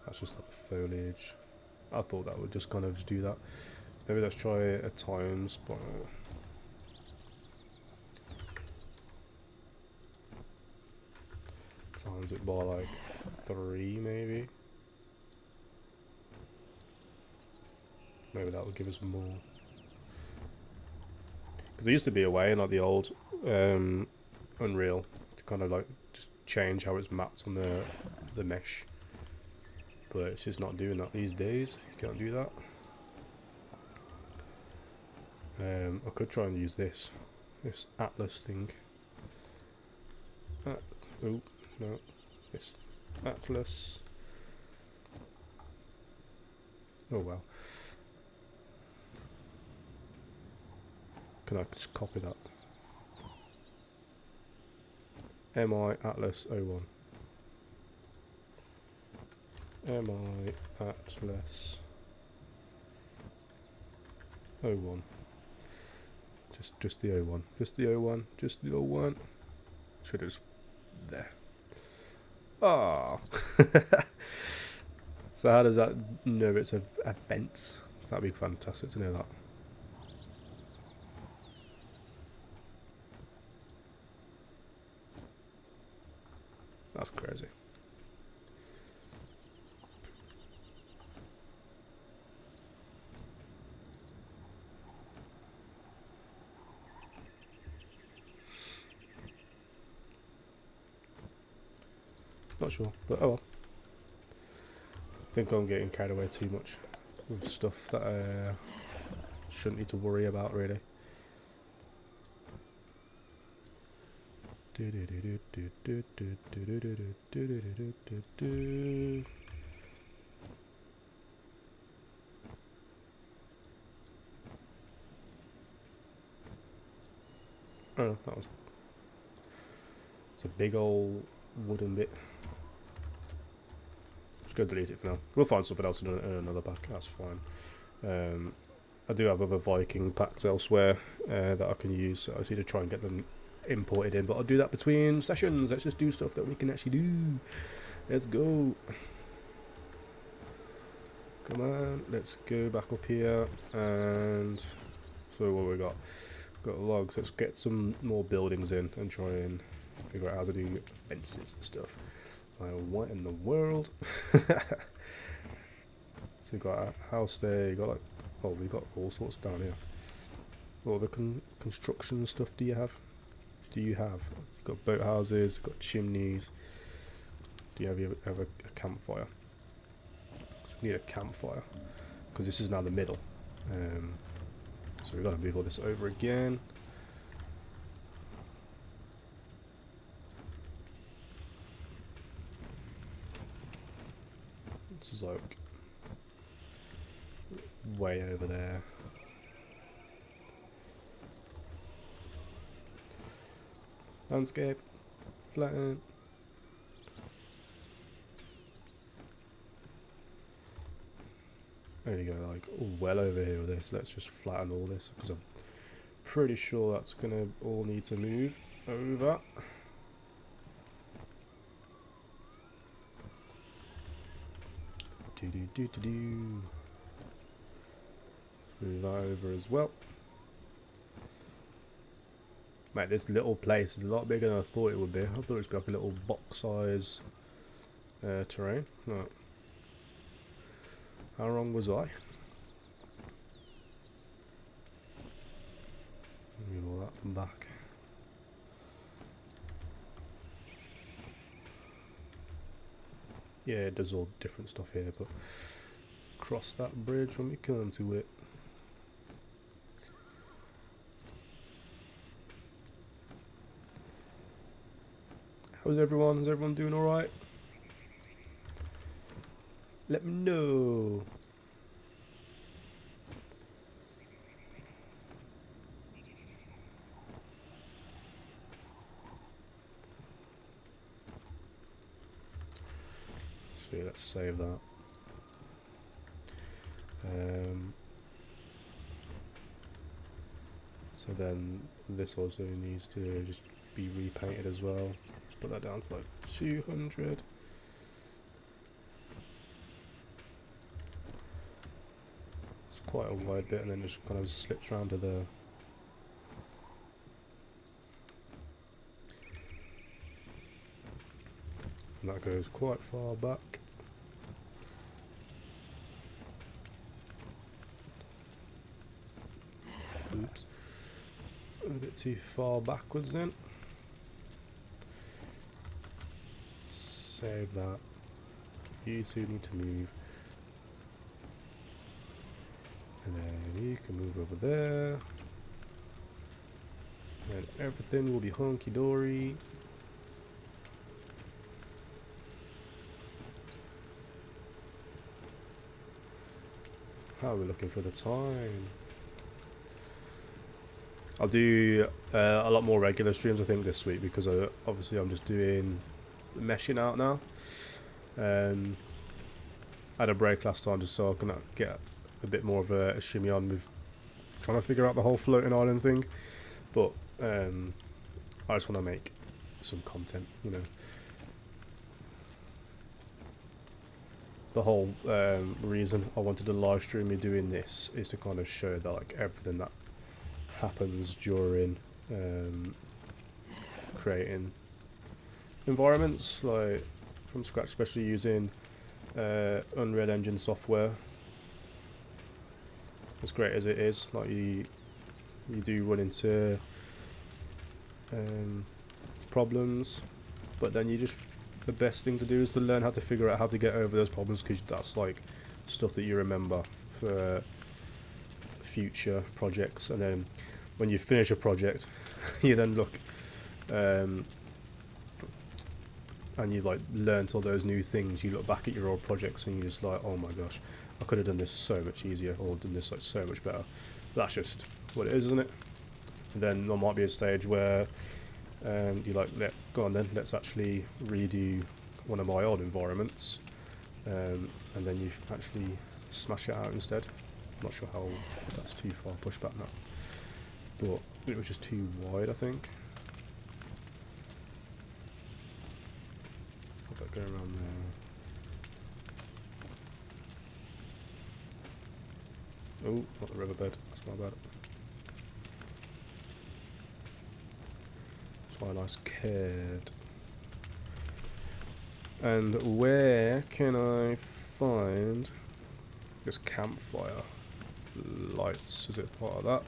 That's just like foliage. I thought that would just kind of just do that. Maybe let's try it at times, but times it by like 3 maybe. Maybe that would give us more. Because there used to be a way in like the old Unreal to kind of like just change how it's mapped on the mesh. But it's just not doing that these days. You can't do that. I could try and use this atlas thing. Oh no, this atlas. Oh well. Can I just copy that? MI Atlas 01. MI Atlas 01. Just the 01. Just the 01. Just the 01. Should have just there. Ah. So how does that know it's a fence? That'd be fantastic to know that. That's crazy. Not sure, but oh well. I think I'm getting carried away too much with stuff that I shouldn't need to worry about, really. Oh, that was... It's a big old wooden bit. Just go delete it for now. We'll find something else in another pack, that's fine. I do have other Viking packs elsewhere that I can use, so I just need to try and get them imported in, but I'll do that between sessions. Let's just do stuff that we can actually do. Let's go. Come on, let's go back up here, and so what we got? Got logs. Let's get some more buildings in and try and figure out how to do fences and stuff. What in the world? So you got a house there. You got like, oh, we got all sorts down here. What other construction stuff do you have? You've got boat houses, got chimneys. Do you have a campfire? So we need a campfire because this is now the middle. So we've got to move all this over again. This is like way over there. Landscape, flatten. There you go, like well over here with this. Let's just flatten all this because I'm pretty sure that's gonna all need to move over. Move that over as well. Mate, this little place is a lot bigger than I thought it would be. I thought it would be like a little box size terrain. Right. How wrong was I? Move all that back. Yeah, it does all different stuff here, but cross that bridge when we come to it. How's everyone? Is everyone doing alright? Let me know. So let's save that. So then this also needs to just be repainted as well. Let's put that down to like 200. It's quite a wide bit, and then it just kind of slips around to the and that goes quite far back. Oops. A bit too far backwards then. Save that. You two need to move. And then you can move over there. And everything will be hunky-dory. How are we looking for the time? I'll do a lot more regular streams I think this week because obviously I'm just doing meshing out now. I had a break last time just so I can get a bit more of a shimmy on with trying to figure out the whole floating island thing. But I just want to make some content, you know. the whole reason I wanted to live stream me doing this is to kind of show that like everything that happens during creating environments like from scratch, especially using Unreal Engine software. As great as it is, like you do run into problems, but then the best thing to do is to learn how to figure out how to get over those problems, because that's like stuff that you remember for future projects. And then when you finish a project, you then look and you like learnt all those new things. You look back at your old projects and you're just like, oh my gosh, I could have done this so much easier, or done this like so much better. But that's just what it is, isn't it? And then there might be a stage where you like, go on then, let's actually redo one of my old environments, and then you actually smash it out instead. I'm not sure how that's too far pushed back now, but it was just too wide, I think. Go around there. Oh, not the riverbed. That's my bad. It's quite a nice curved. And where can I find this campfire lights? Is it part of that?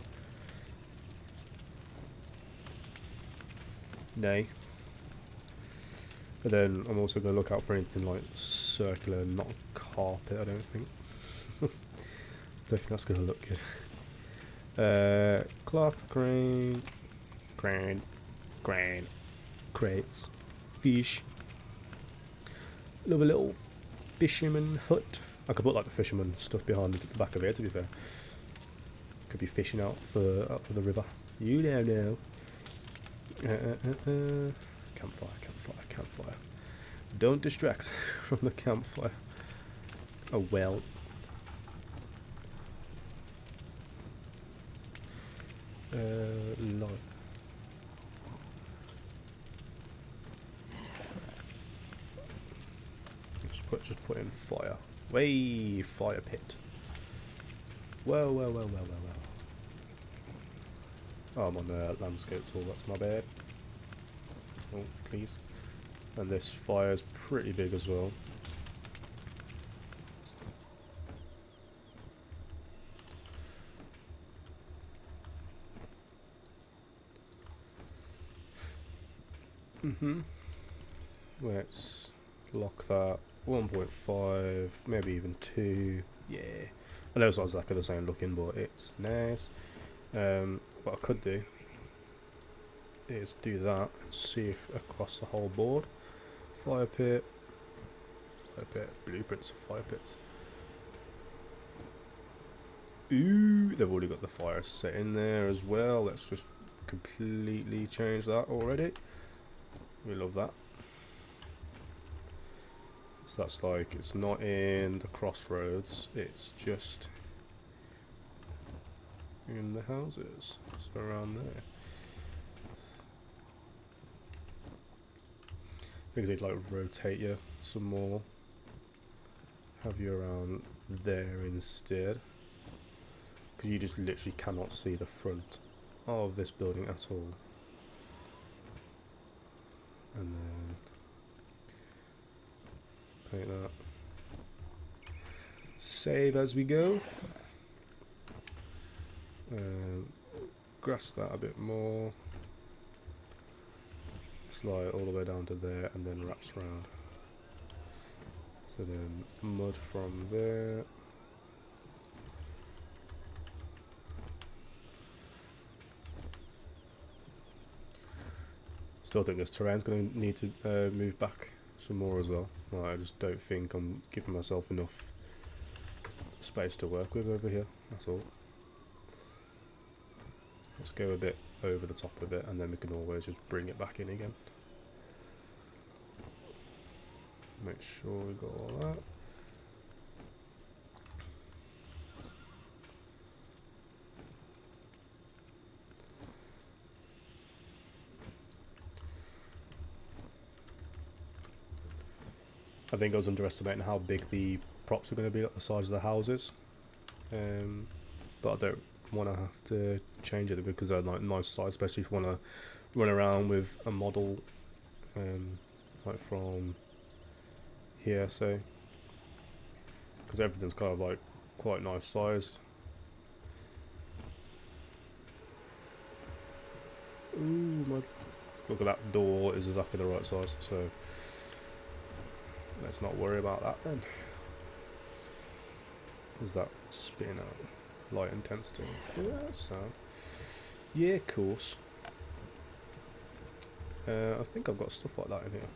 Nay. But then I'm also going to look out for anything like circular, not carpet, I don't think. Don't think that's going to look good. Cloth, grain, crates, fish. Another little fisherman hut. I could put like the fisherman stuff behind the back of it, to be fair. Could be fishing out for the river. You don't know. Campfire. Don't distract from the campfire. Oh well. Light. Just put in fire. Way fire pit. Well. Oh, I'm on the landscape tool. That's my bad. Oh, please. And this fire is pretty big as well. Let's lock that. 1.5, maybe even 2. Yeah. I know it's not exactly the same looking, but it's nice. What I could do is do that, see if across the whole board. Fire pit, blueprints of fire pits. Ooh, they've already got the fire set in there as well. Let's just completely change that already. We love that. So that's like, it's not in the crossroads, it's just in the houses, so around there. I think they'd like rotate you some more, have you around there instead, because you just literally cannot see the front of this building at all. And then paint that. Save as we go. Grass that a bit more. Slide all the way down to there and then wraps around. So then mud from there. Still think this terrain's going to need to move back some more as well. Well, I just don't think I'm giving myself enough space to work with over here, that's all. Let's go a bit over the top of it and then we can always just bring it back in again. Make sure we got all that. I think I was underestimating how big the props are going to be like the size of the houses, but I don't want to have to change it because they're like nice size, especially if you want to run around with a model like from here, so because everything's kind of like quite nice sized. Ooh, look at that door is exactly the right size, so let's not worry about that then. Is that spin out? Light intensity. Yeah, so yeah, of course. I think I've got stuff like that in here.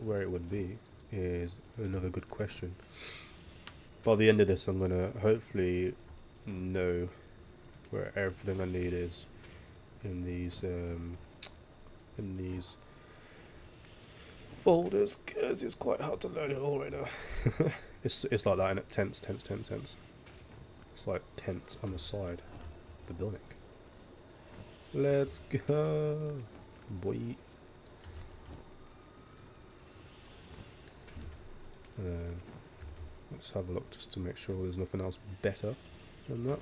Where it would be is another good question. By the end of this, I'm gonna hopefully know where everything I need is in these folders, because it's quite hard to load it all right now. it's like that, innit? Tents. It's like tents on the side of the building. Let's go, boy. Let's have a look just to make sure there's nothing else better than that.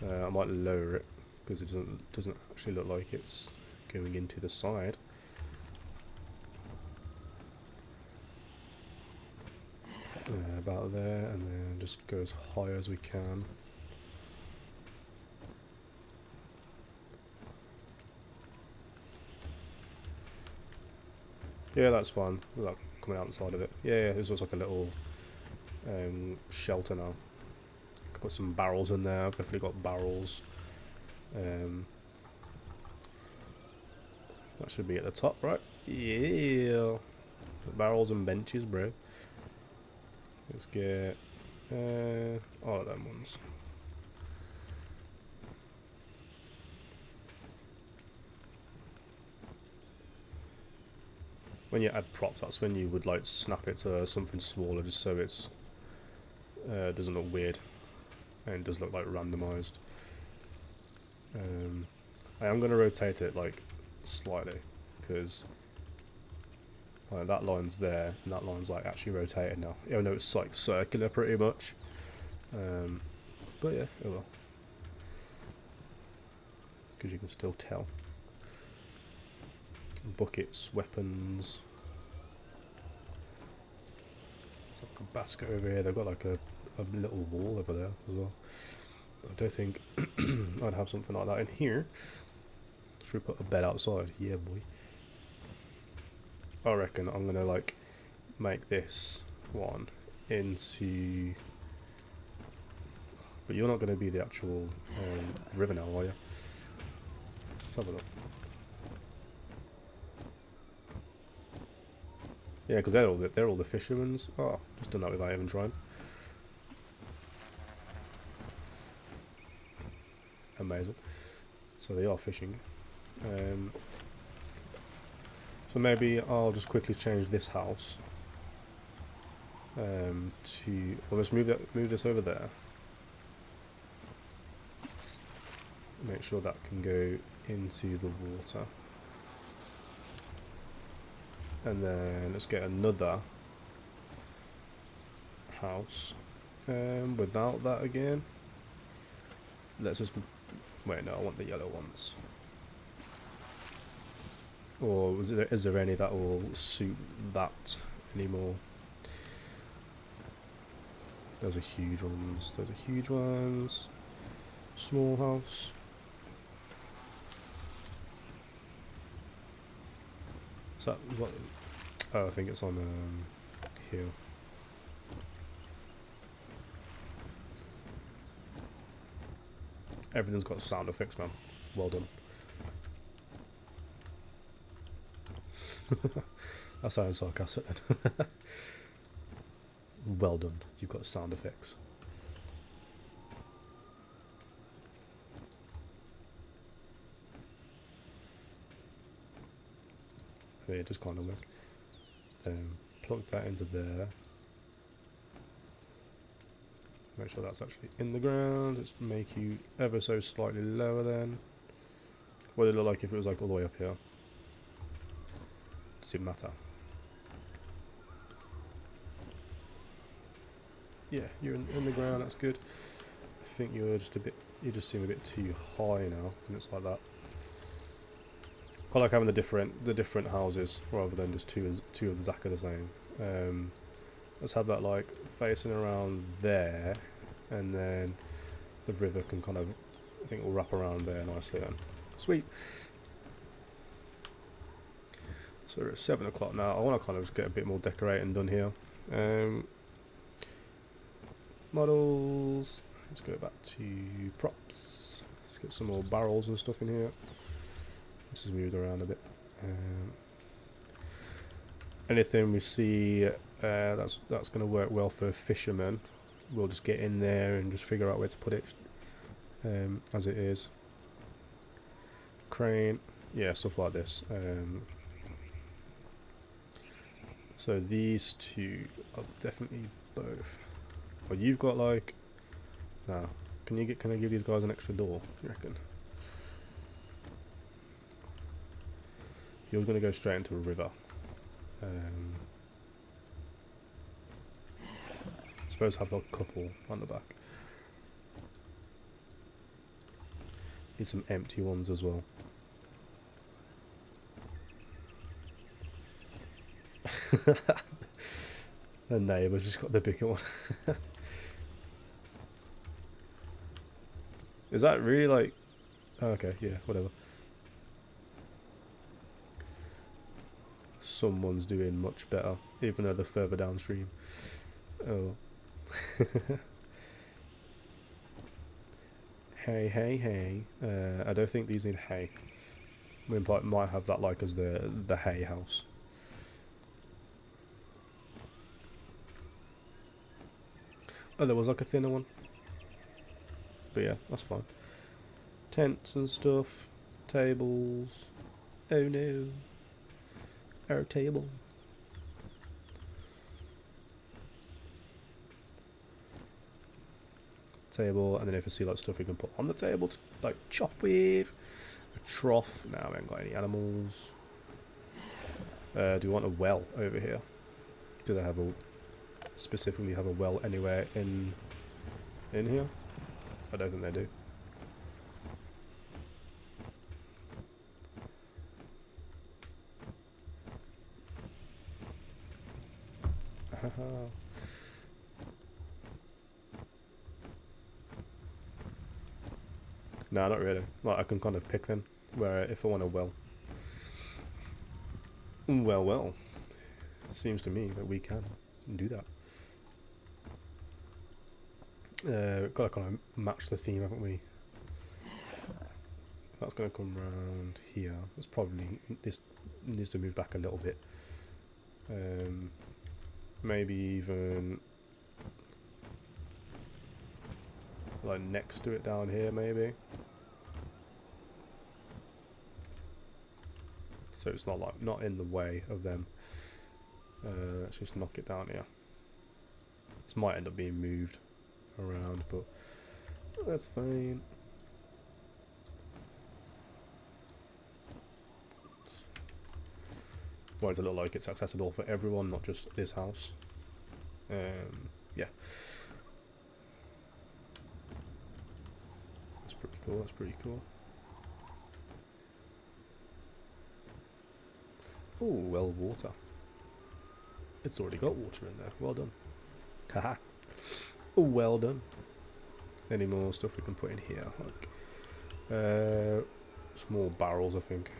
I might lower it because it doesn't actually look like it's going into the side. About there, and then just go as high as we can. Yeah, that's fine. Without coming out the side of it. Yeah, it's just like a little shelter now. Put some barrels in there. I've definitely got barrels. That should be at the top, right? Yeah. Barrels and benches, bro. Let's get all of them ones. When you add props, that's when you would like snap it to something smaller, just so it's doesn't look weird and it does look like randomized. I am going to rotate it like slightly because that line's there and that line's like actually rotated now. Even though it's like circular pretty much. But yeah, oh well. Because you can still tell. Buckets, weapons. There's like a basket over here. They've got like a little wall over there as well. I don't think I'd have something like that in here. Should we put a bed outside? Yeah, boy. I reckon I'm gonna like make this one into. But you're not gonna be the actual river now, are you? Let's have a look. Yeah, because they're all the fishermen's. Oh, just done that without even trying. Amazing. So they are fishing. So maybe I'll just quickly change this house to. Well, let's move this over there. Make sure that can go into the water. And then let's get another house without that again. Let's just wait. No, I want the yellow ones. Or is there any that will suit that anymore? Those are huge ones. Those are huge ones. Small house. Is that what? Oh, I think it's on here. Everything's got sound effects, man. Well done. That sounds sarcastic then. Well done. You've got sound effects. Yeah, it just kind of look. Plug that into there. make sure that's actually in the ground. Let's make you ever so slightly lower then. What would it look like if it was like all the way up here? Does it matter? Yeah, you're in the ground, that's good. I think you're just a bit, you just seem a bit too high now, and it's like that. Quite like having the different houses rather than just two of the exactly the same. Let's have that like facing around there, and then the river can kind of, I think, will wrap around there nicely then. Sweet. So we're at 7 o'clock now. I want to kind of just get a bit more decorating done here. Models. Let's go back to props. Let's get some more barrels and stuff in here. This has moved around a bit. Anything we see that's going to work well for fishermen, we'll just get in there and just figure out where to put it as it is. Crane, yeah, stuff like this. So these two are definitely both. Well, you've got like, nah. Can I give these guys an extra door? You reckon? You're going to go straight into a river. I suppose have a couple on the back. Need some empty ones as well. The neighbour's just got the bigger one. Is that really like... Oh, okay, yeah, whatever. Someone's doing much better, even though they're further downstream. Oh. Hey. I don't think these need hay. We might have that like as the hay house. Oh, there was like a thinner one. But yeah, that's fine. Tents and stuff. Tables. Oh no. Our table. Table, and then if you see like stuff we can put on the table to like chop with. A trough. No, we haven't got any animals. Do we want a well over here? Do they have a specifically have a well anywhere in here? I don't think they do. No, not really. Like I can kind of pick them where if I want a well. Well. Seems to me that we can do that. We've got to kind of match the theme, haven't we? That's going to come round here. It's probably this needs to move back a little bit. Maybe even like next to it down here, maybe. So it's not in the way of them. Let's just knock it down here. This might end up being moved around, but that's fine. Want it to look like it's accessible for everyone, not just this house. Yeah. That's pretty cool. Oh, well, water. It's already got water in there. Well done. Haha. Oh, well done. Any more stuff we can put in here? Like, small barrels, I think.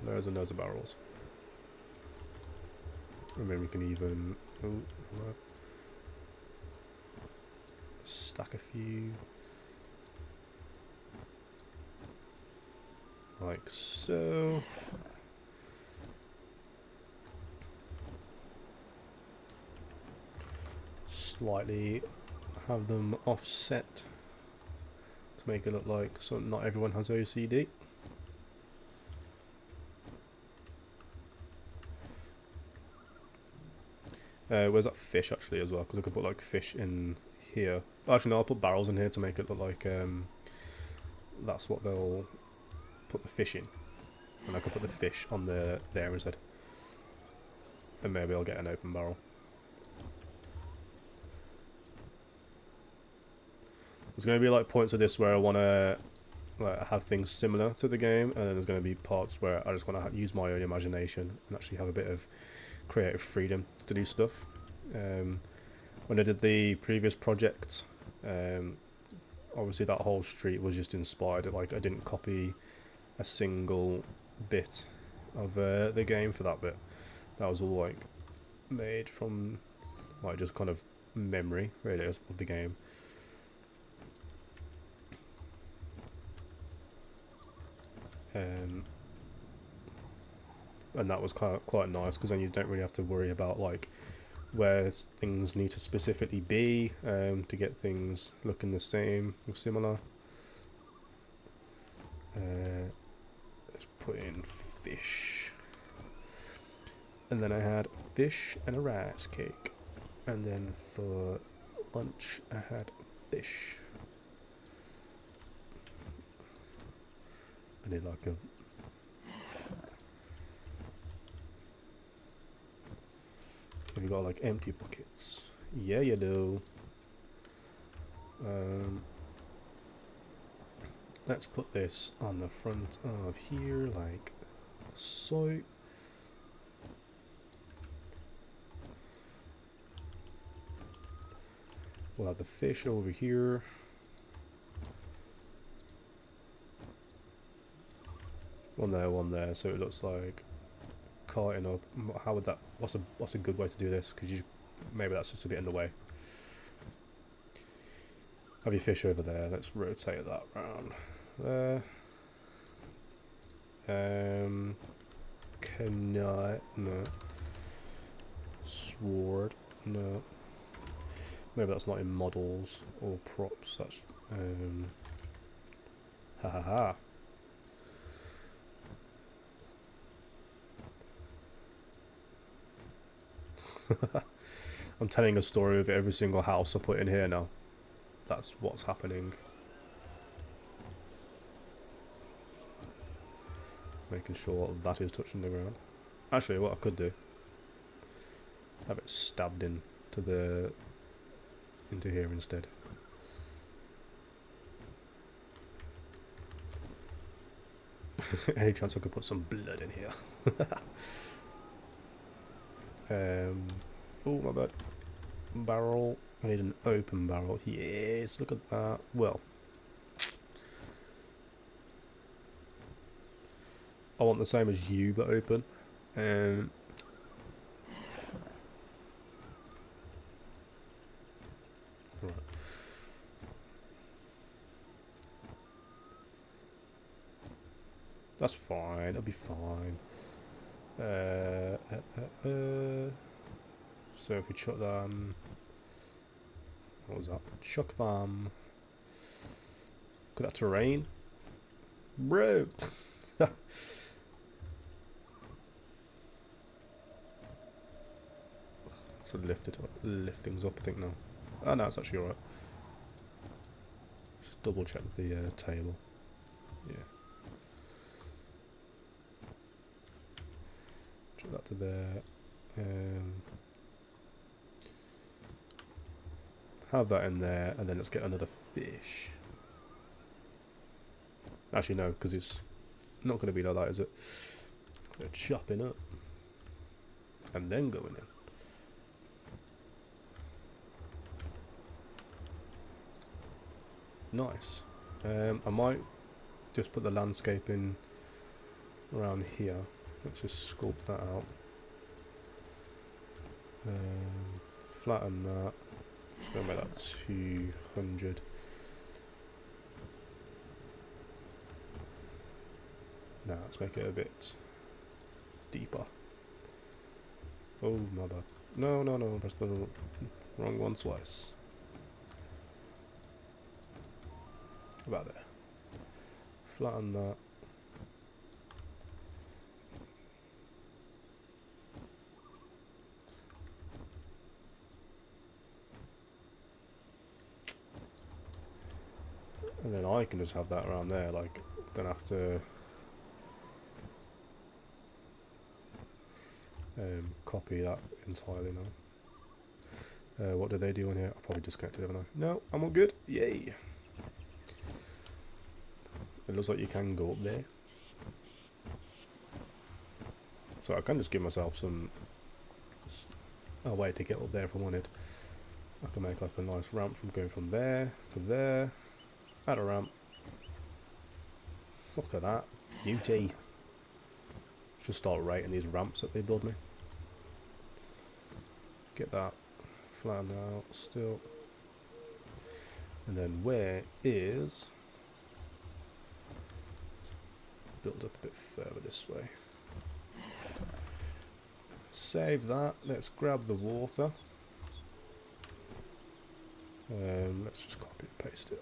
Loads and loads of barrels. And then we can even stack a few. Like so. Slightly have them offset to make it look like so not everyone has OCD. Where's that fish actually as well? Because I could put like fish in here. Actually, no, I'll put barrels in here to make it look like that's what they'll put the fish in. And I can put the fish on there instead. And maybe I'll get an open barrel. There's going to be like points of this where I want to like have things similar to the game, and then there's going to be parts where I just want to use my own imagination and actually have a bit of creative freedom to do stuff. When I did the previous project, obviously that whole street was just inspired. Like I didn't copy a single bit of the game for that bit. That was all like made from like just kind of memory really of the game. And that was quite nice, because then you don't really have to worry about like where things need to specifically be to get things looking the same or similar. Let's put in fish, and then I had fish and a rice cake, and then for lunch I had fish. I need like a have you got like empty buckets? Yeah, you do. Let's put this on the front of here like so. We'll have the fish over here. One there, so it looks like carting up. How would that? What's a good way to do this? Because maybe that's just a bit in the way. Have your fish over there. Let's rotate that round there. Cannot, no. Sword, no. Maybe that's not in models or props. That's ha ha ha. I'm telling a story of every single house I put in here now. That's what's happening. Making sure that is touching the ground. Actually, what I could do, have it stabbed into here instead. Any chance I could put some blood in here? Oh my bad. Barrel. I need an open barrel. Yes, look at that. Well, I want the same as you, but open. Right. That's fine. It'll be fine. So if we chuck them, what was that? Chuck them. Got that terrain, bro. So lift things up. I think now. Oh no, it's actually alright. Just double check the table. Yeah. Chuck that to there. Have that in there, and then let's get another fish. Actually, no, because it's not going to be like that, is it? They're chopping up and then going in. Nice. I might just put the landscaping around here. Let's just sculpt that out. Flatten that. Just going to make that 200. Now let's make it a bit deeper. Oh my bad. No, press the wrong one twice. About there. Flatten that. I can just have that around there, like, don't have to copy that entirely now. What do they do on here? I'll probably disconnect it, haven't I? No, I'm all good. Yay! It looks like you can go up there. So I can just give myself a way to get up there if I wanted. I can make like a nice ramp from going from there to there. Add a ramp. Look at that. Beauty. Should start rating these ramps that they build me. Get that flattened out still. And then where is... build up a bit further this way. Save that. Let's grab the water. Let's just copy and paste it.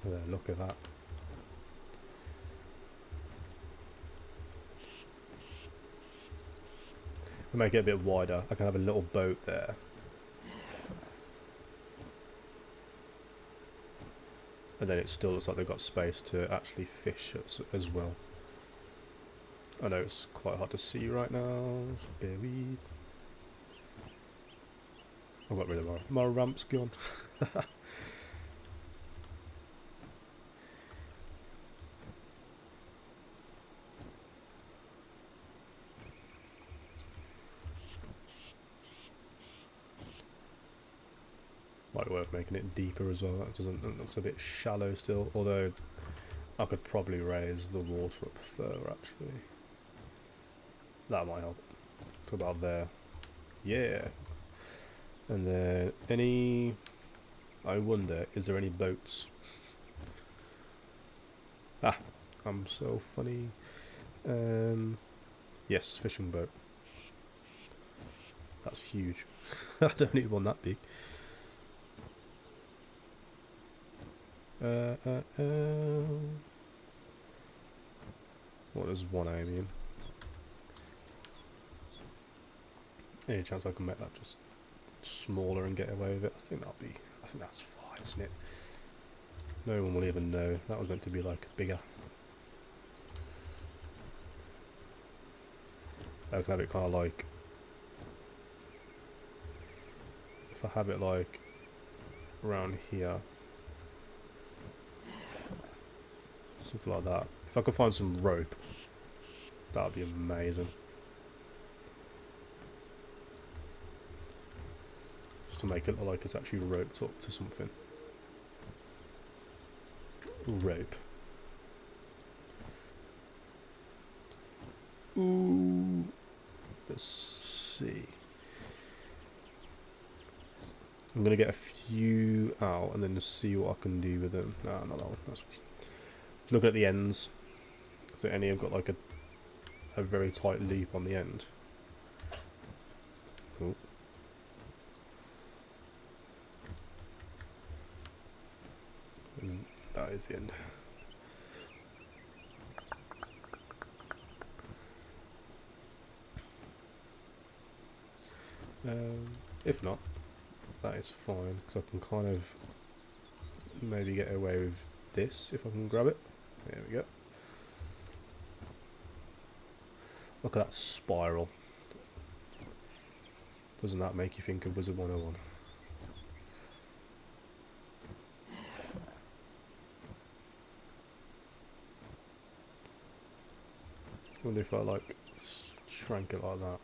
There, look at that. We'll make it a bit wider. I can have a little boat there. And then it still looks like they've got space to actually fish as well. I know it's quite hard to see right now, so bear with. I got rid of my ramp's gone. Might be worth making it deeper as well. It looks a bit shallow still, although I could probably raise the water up further actually. That might help. It's about there. Yeah. And then I wonder, is there any boats? Ah, I'm so funny. Yes, fishing boat. That's huge. I don't need one that big. What is one aiming? Any chance I can make that just smaller and get away with it? I think that's fine, isn't it? No one will even know. That was meant to be like bigger. I can have it kind of like, if I have it like around here, something like that. If I could find some rope, that would be amazing. Just to make it look like it's actually roped up to something. Rope. Ooh. Let's see. I'm gonna get a few out and then just see what I can do with them. No, not that one. That's look at the ends. So any have got like a very tight loop on the end. Cool. And that is the end. If not, that is fine, because I can kind of maybe get away with this if I can grab it. There we go. Look at that spiral. Doesn't that make you think of Wizard101? I wonder if I like shrank it like that.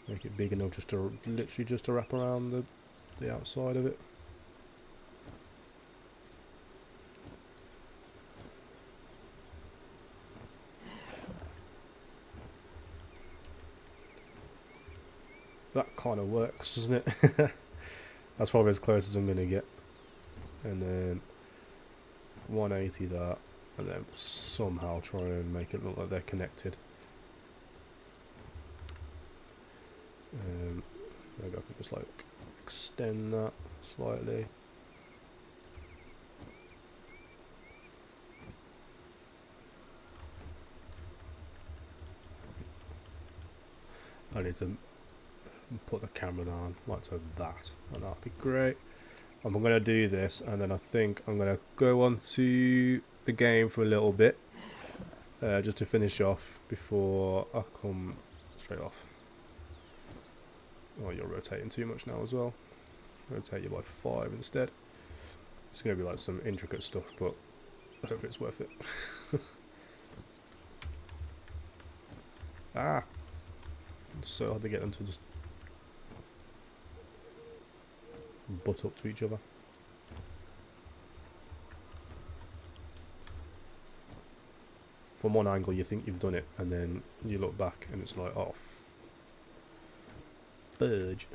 Make it big enough just to literally just to wrap around the outside of it. That kind of works, doesn't it? That's probably as close as I'm going to get. And then 180 that, and then somehow try and make it look like they're connected. Maybe I can just like extend that slightly. I need to put the camera down like so that, and that'd be great. And I'm gonna do this, and then I think I'm gonna go on to the game for a little bit, just to finish off before I come straight off. Oh, you're rotating too much now as well. Rotate you by 5 instead. It's gonna be like some intricate stuff, but hopefully it's worth it. Ah, it's so hard to get them to just butt up to each other. From one angle you think you've done it, and then you look back and it's like, oh, fudge.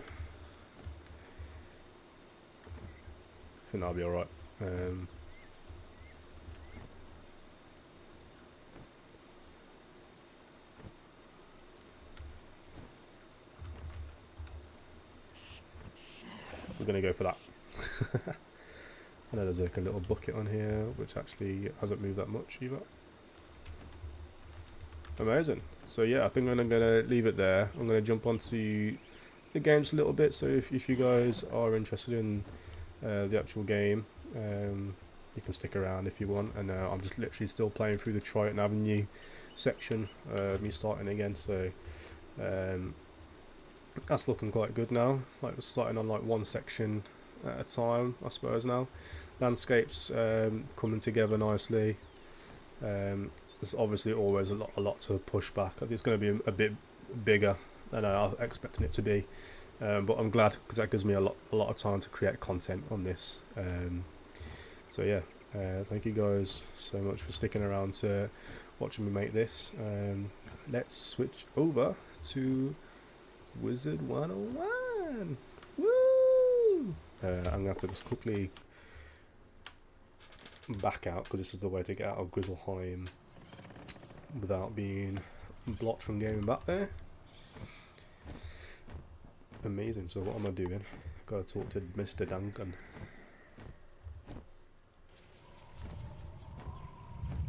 I think that'll be alright. We're going to go for that. I know there's like a little bucket on here which actually hasn't moved that much either. Amazing. So yeah, I think I'm going to leave it there. I'm going to jump onto the game just a little bit, so if you guys are interested in the actual game, you can stick around if you want. And I'm just literally still playing through the Triton Avenue section, me starting again, so that's looking quite good now. Like we're starting on like one section at a time, I suppose now. Landscapes coming together nicely. There's obviously always a lot to push back. I think it's going to be a bit bigger than I was expecting it to be, but I'm glad because that gives me a lot of time to create content on this. So yeah, thank you guys so much for sticking around to watching me make this. Let's switch over to Wizard101. Woo! I'm gonna have to just quickly back out because this is the way to get out of Grizzleheim without being blocked from going back there. Amazing. So what am I doing? Gotta talk to Mr. Duncan.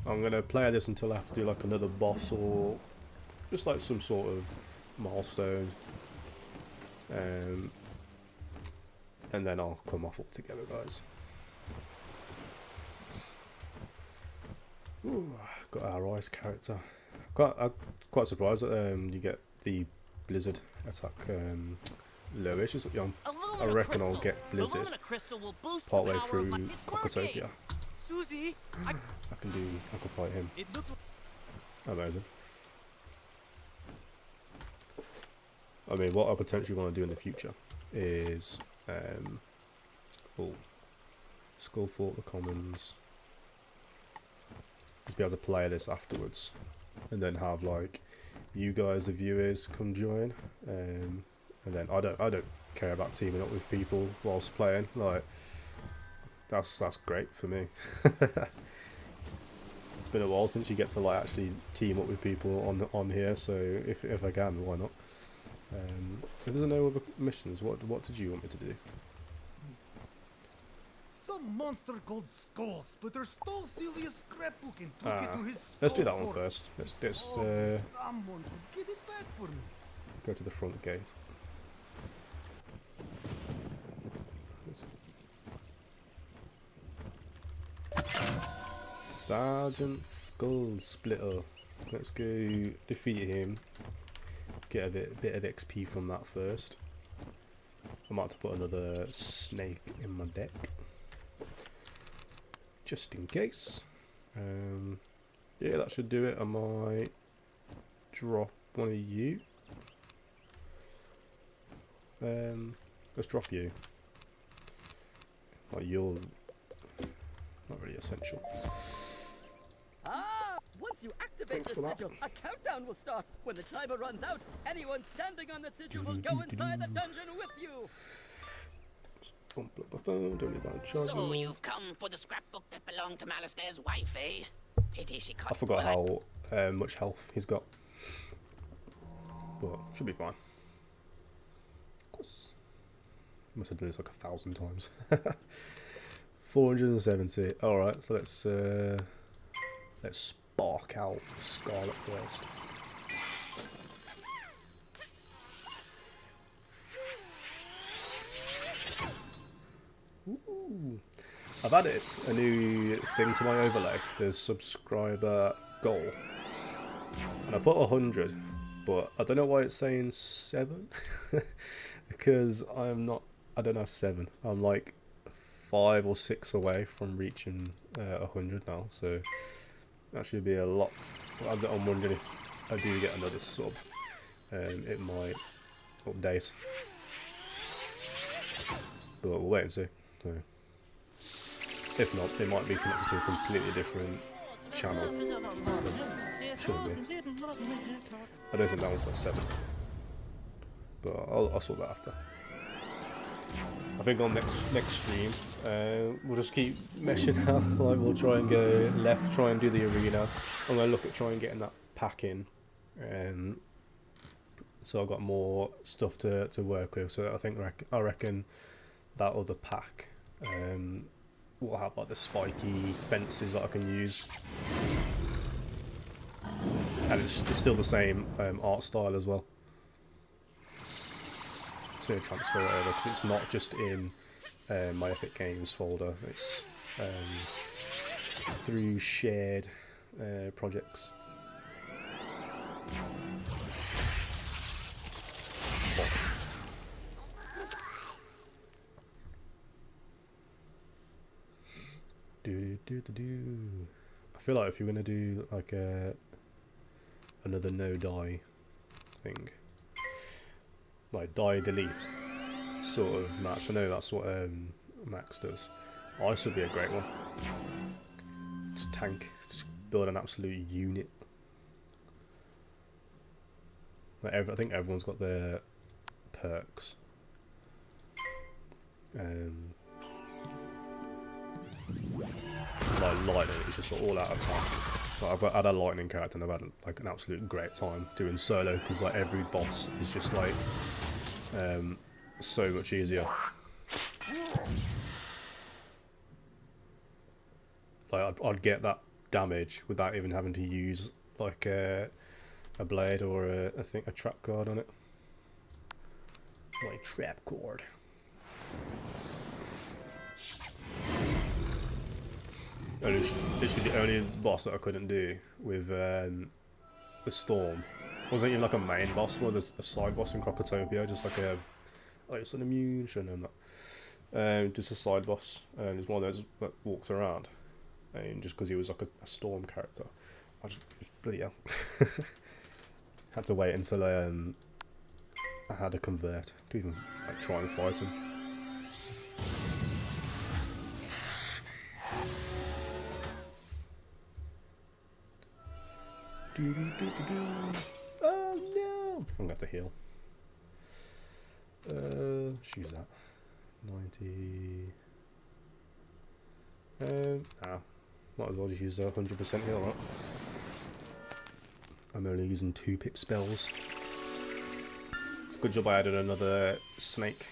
I'm gonna play this until I have to do like another boss or just like some sort of milestone, and then I'll come off altogether, guys. Ooh, got our ice character. I'm quite surprised that you get the blizzard attack lowish. I reckon I'll get blizzard partway through Cockatopia. Susie, I can fight him. Amazing. I mean, what I potentially want to do in the future is Skullfort, the Commons. Just be able to play this afterwards, and then have like you guys, the viewers, come join. And then I don't care about teaming up with people whilst playing. Like that's great for me. It's been a while since you get to like actually team up with people on here, so if I can, why not? If there's no other missions, what did you want me to do? some monster called Skulls, but there's still Celia's scrapbook and took it to his let's do that one first. Let's someone could get it back for me. Go to the front gate. Sergeant Skull Splitter. Let's go defeat him. Get a bit of XP from that first. I might have to put another snake in my deck, just in case. Yeah, that should do it. I might drop one of you. Let's drop you. Well, you're not really essential. Once you activate the sigil, a countdown will start. When the timer runs out, anyone standing on the sigil will go inside the dungeon with you. Don't need that charge. So you've come for the scrapbook that belonged to Malistair's wife, eh? Pity she caught. I forgot how much health he's got, but should be fine. Of course. Must have done this like 1,000 times. 470. Alright, so let's spark out Scarlet first. Ooh. I've added a new thing to my overlay. There's subscriber goal. And I put 100, but I don't know why it's saying 7. Because I don't have 7. I'm like 5 or 6 away from reaching 100 now, so that should be a lot. I'm wondering if I do get another sub, it might update, but we'll wait and see. So, if not, it might be connected to a completely different channel. Should be. I don't think that one's got 7, but I'll sort that after. I think on next stream, we'll just keep meshing out. Like, we'll try and go left, try and do the arena. I'm gonna look at trying getting that pack in, so I've got more stuff to work with. So I reckon that other pack will have like the spiky fences that I can use, and it's still the same art style as well. So transfer it over, because it's not just in my Epic Games folder, it's through shared projects. I feel like if you're gonna do like another no die thing, like die delete sort of match. I know that's what Max does. Ice would be a great one. Just tank, just build an absolute unit. Like I think everyone's got their perks. Like lightning, it's just all out of time. Like I've had a lightning character and I've had like an absolute great time doing solo, because like every boss is just like so much easier. Like I'd get that damage without even having to use like a blade or a trap card on it. My trap card. And it's literally the only boss that I couldn't do with the storm. Wasn't even like a main boss, well, there's a side boss in Crocotopia, just like it's an immune, shouldn't know that. Just a side boss, and it's one of those that walked around, and just because he was like a storm character, I just bloody hell. Had to wait until I had to convert to even like try and fight him. Oh no! I'm gonna have to heal. Let's use that. 90. Might as well just use the 100% heal, right? I'm only using 2 pip spells. Good job I added another snake.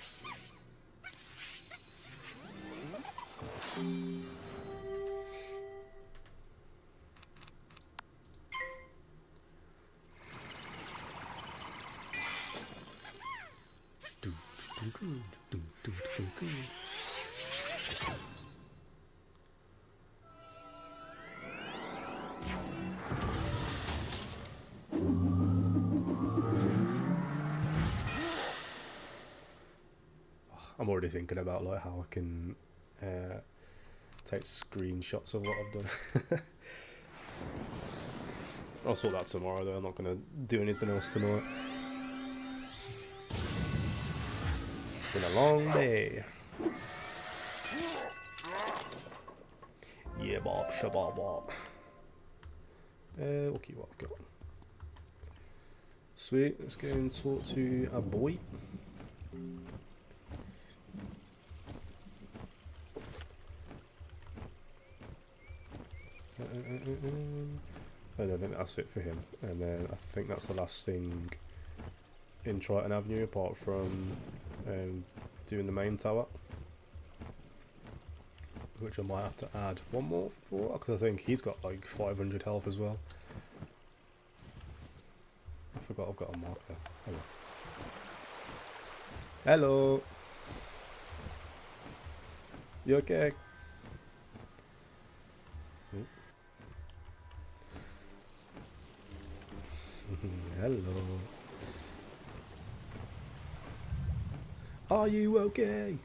I'm already thinking about like how I can take screenshots of what I've done. I'll sort that tomorrow though, I'm not going to do anything else tonight. It's been a long day. Yeah, Bob, shabab, Bob. We'll keep what I've got. Sweet, let's go and talk to our boy. I don't think that's it for him, and then I think that's the last thing in Triton Avenue, apart from doing the main tower, which I might have to add one more for, because I think he's got like 500 health as well. I forgot I've got a marker. Oh, well. Hello. You okay? Hello. Are you okay?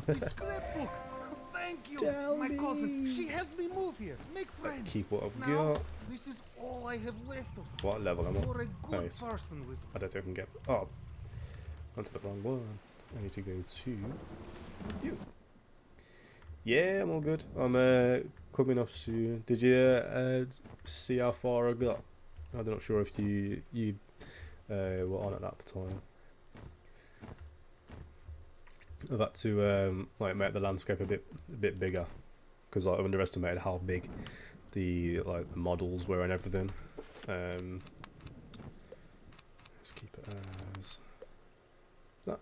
The scrapbook! Thank you! Tell My cousin, me. she helped me move here, make friends. Keep what I've Now, got. this is all I have left of her. What level am I? You're a good Nice. person, Wizard. I don't think I can get. Oh, onto the wrong one. I need to go to you. Yeah, I'm all good. I'm coming off soon. Did you see how far I got? I'm not sure if you were on at that time. I've had to like make the landscape a bit bigger because I underestimated how big the models were and everything. Let's keep it as that.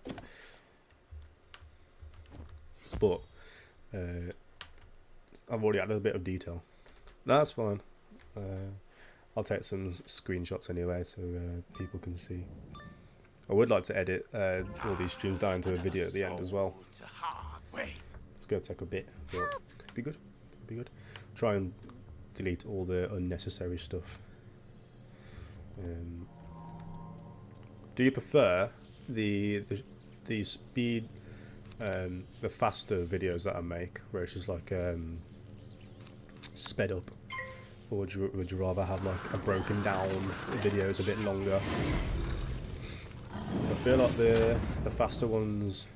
But I've already added a bit of detail. That's fine. I'll take some screenshots anyway so people can see. I would like to edit all these streams down into a video at the end as well. It's going to take a bit, but it'll be good. It'll be good. Try and delete all the unnecessary stuff. Do you prefer the speed, the faster videos that I make, where it's just like sped up, or would you rather have like a broken down videos a bit longer? So I feel like the faster ones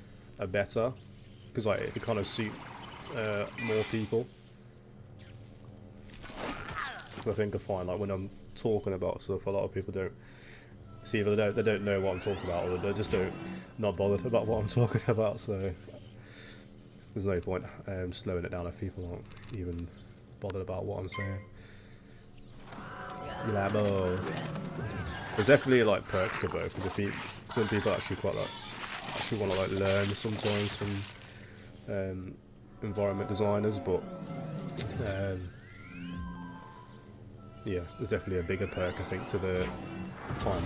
are better because like it kind of suit more people. So I think I find like when I'm talking about stuff, a lot of people don't see, either they don't know what I'm talking about, or they just not bothered about what I'm talking about. So there's no point slowing it down if people aren't even bothered about what I'm saying. Labo. There's definitely like perks to both, because some people actually quite actually want to like learn sometimes from environment designers, but yeah, there's definitely a bigger perk I think to the time.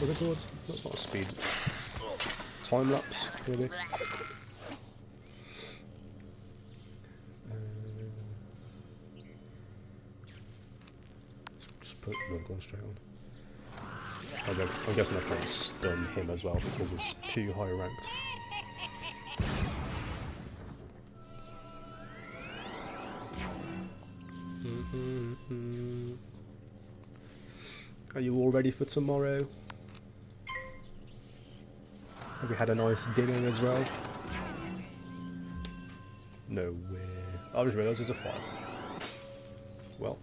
What's it called? That's not a speed. Time lapse, maybe. Just put the one straight on. I'm guessing I can't stun him as well because it's too high ranked. Are you all ready for tomorrow? Have you had a nice dinner as well? No way. I just realised there's a fire. Well.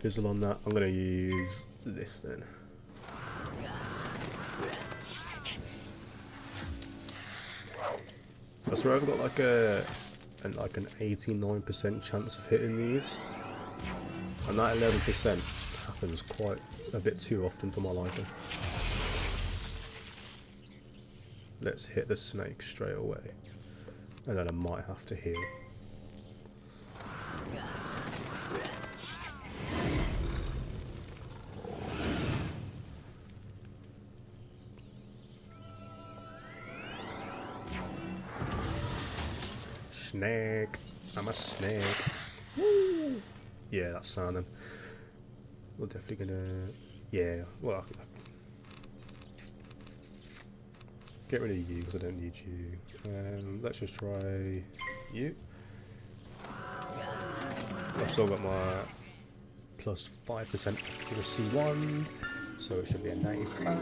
Fizzle on that. I'm going to use this then. I swear I've got like an 89% chance of hitting these, and that 11% happens quite a bit too often for my liking. Let's hit the snake straight away, and then I might have to heal. Snake. I'm a snake. Woo! Yeah, that's sounding. We're definitely gonna. Yeah, well, get rid of you because I don't need you. Let's just try you. I've still got my plus 5% to the C1, so it should be a 95. Yeah.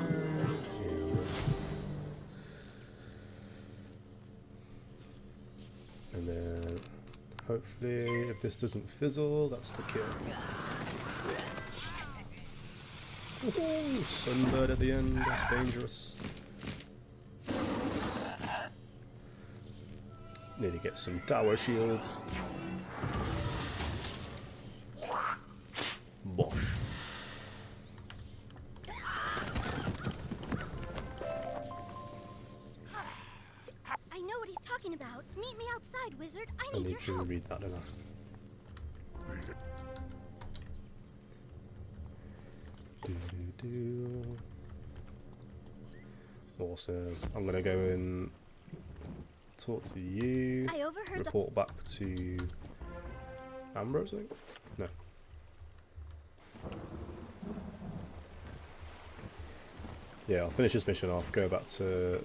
And then, hopefully, if this doesn't fizzle, that's the kill. Ooh, sunbird at the end, that's dangerous. Need to get some tower shields. Bosh. talking about? Meet me outside, wizard. I I need need your to help. read that, don't I? Awesome. I'm gonna go and talk to you. I overheard Report back to Ambrose, I think? No. Yeah, I'll finish this mission off, go back to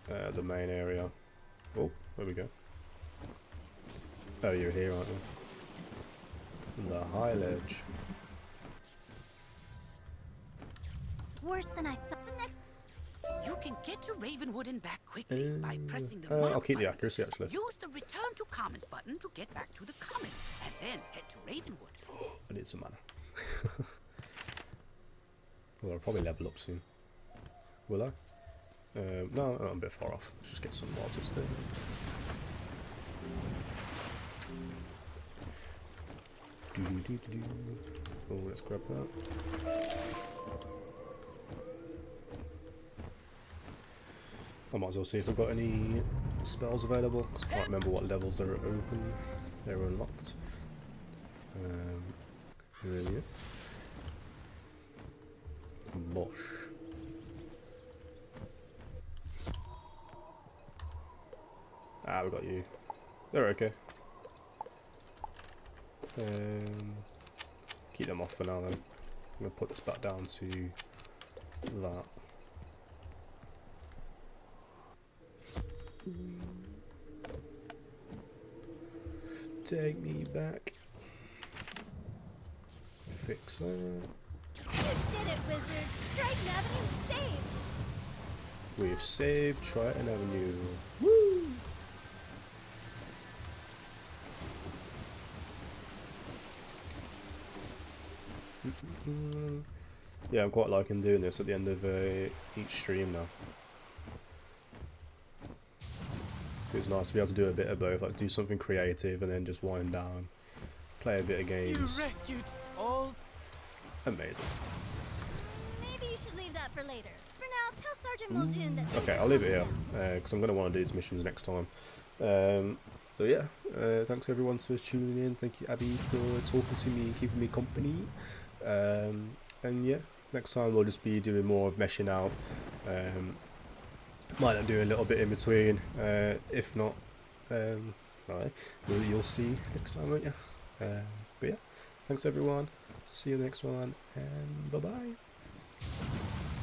the main area. Oh, there we go. Oh, you're here, aren't you? The high ledge. It's worse than I thought. The next You can get to Ravenwood and back quickly by pressing the I'll mark keep the button. accuracy, actually. Use the return to commons button to get back to the commons, and then head to Ravenwood. I need some mana. Well, I'll probably level up soon. Will I? No, I'm a bit far off. Let's just get some whilst it's there. Oh, let's grab that. I might as well see if I've got any spells available, because I can't remember what levels they're open. They're unlocked. There we go. Mosh. Ah, we got you. They're okay. Keep them off for now then. I'm gonna put this back down to that. Take me back. Fix that. You did it, wizard. Triton Avenue saved. We've saved Triton Avenue. Woo! Yeah, I'm quite liking doing this at the end of each stream now. It's nice to be able to do a bit of both, like do something creative and then just wind down, play a bit of games. You rescued all. Amazing. Maybe you should leave that for later. For now, tell Sergeant Muldoon that. Okay, I'll leave it here because I'm going to want to do these missions next time. So yeah, thanks everyone for tuning in. Thank you, Abby, for talking to me and keeping me company. And yeah, next time we'll just be doing more of meshing out. Might not do a little bit in between. If not, right, you'll see next time, won't you? But yeah, thanks everyone. See you next one, and bye bye.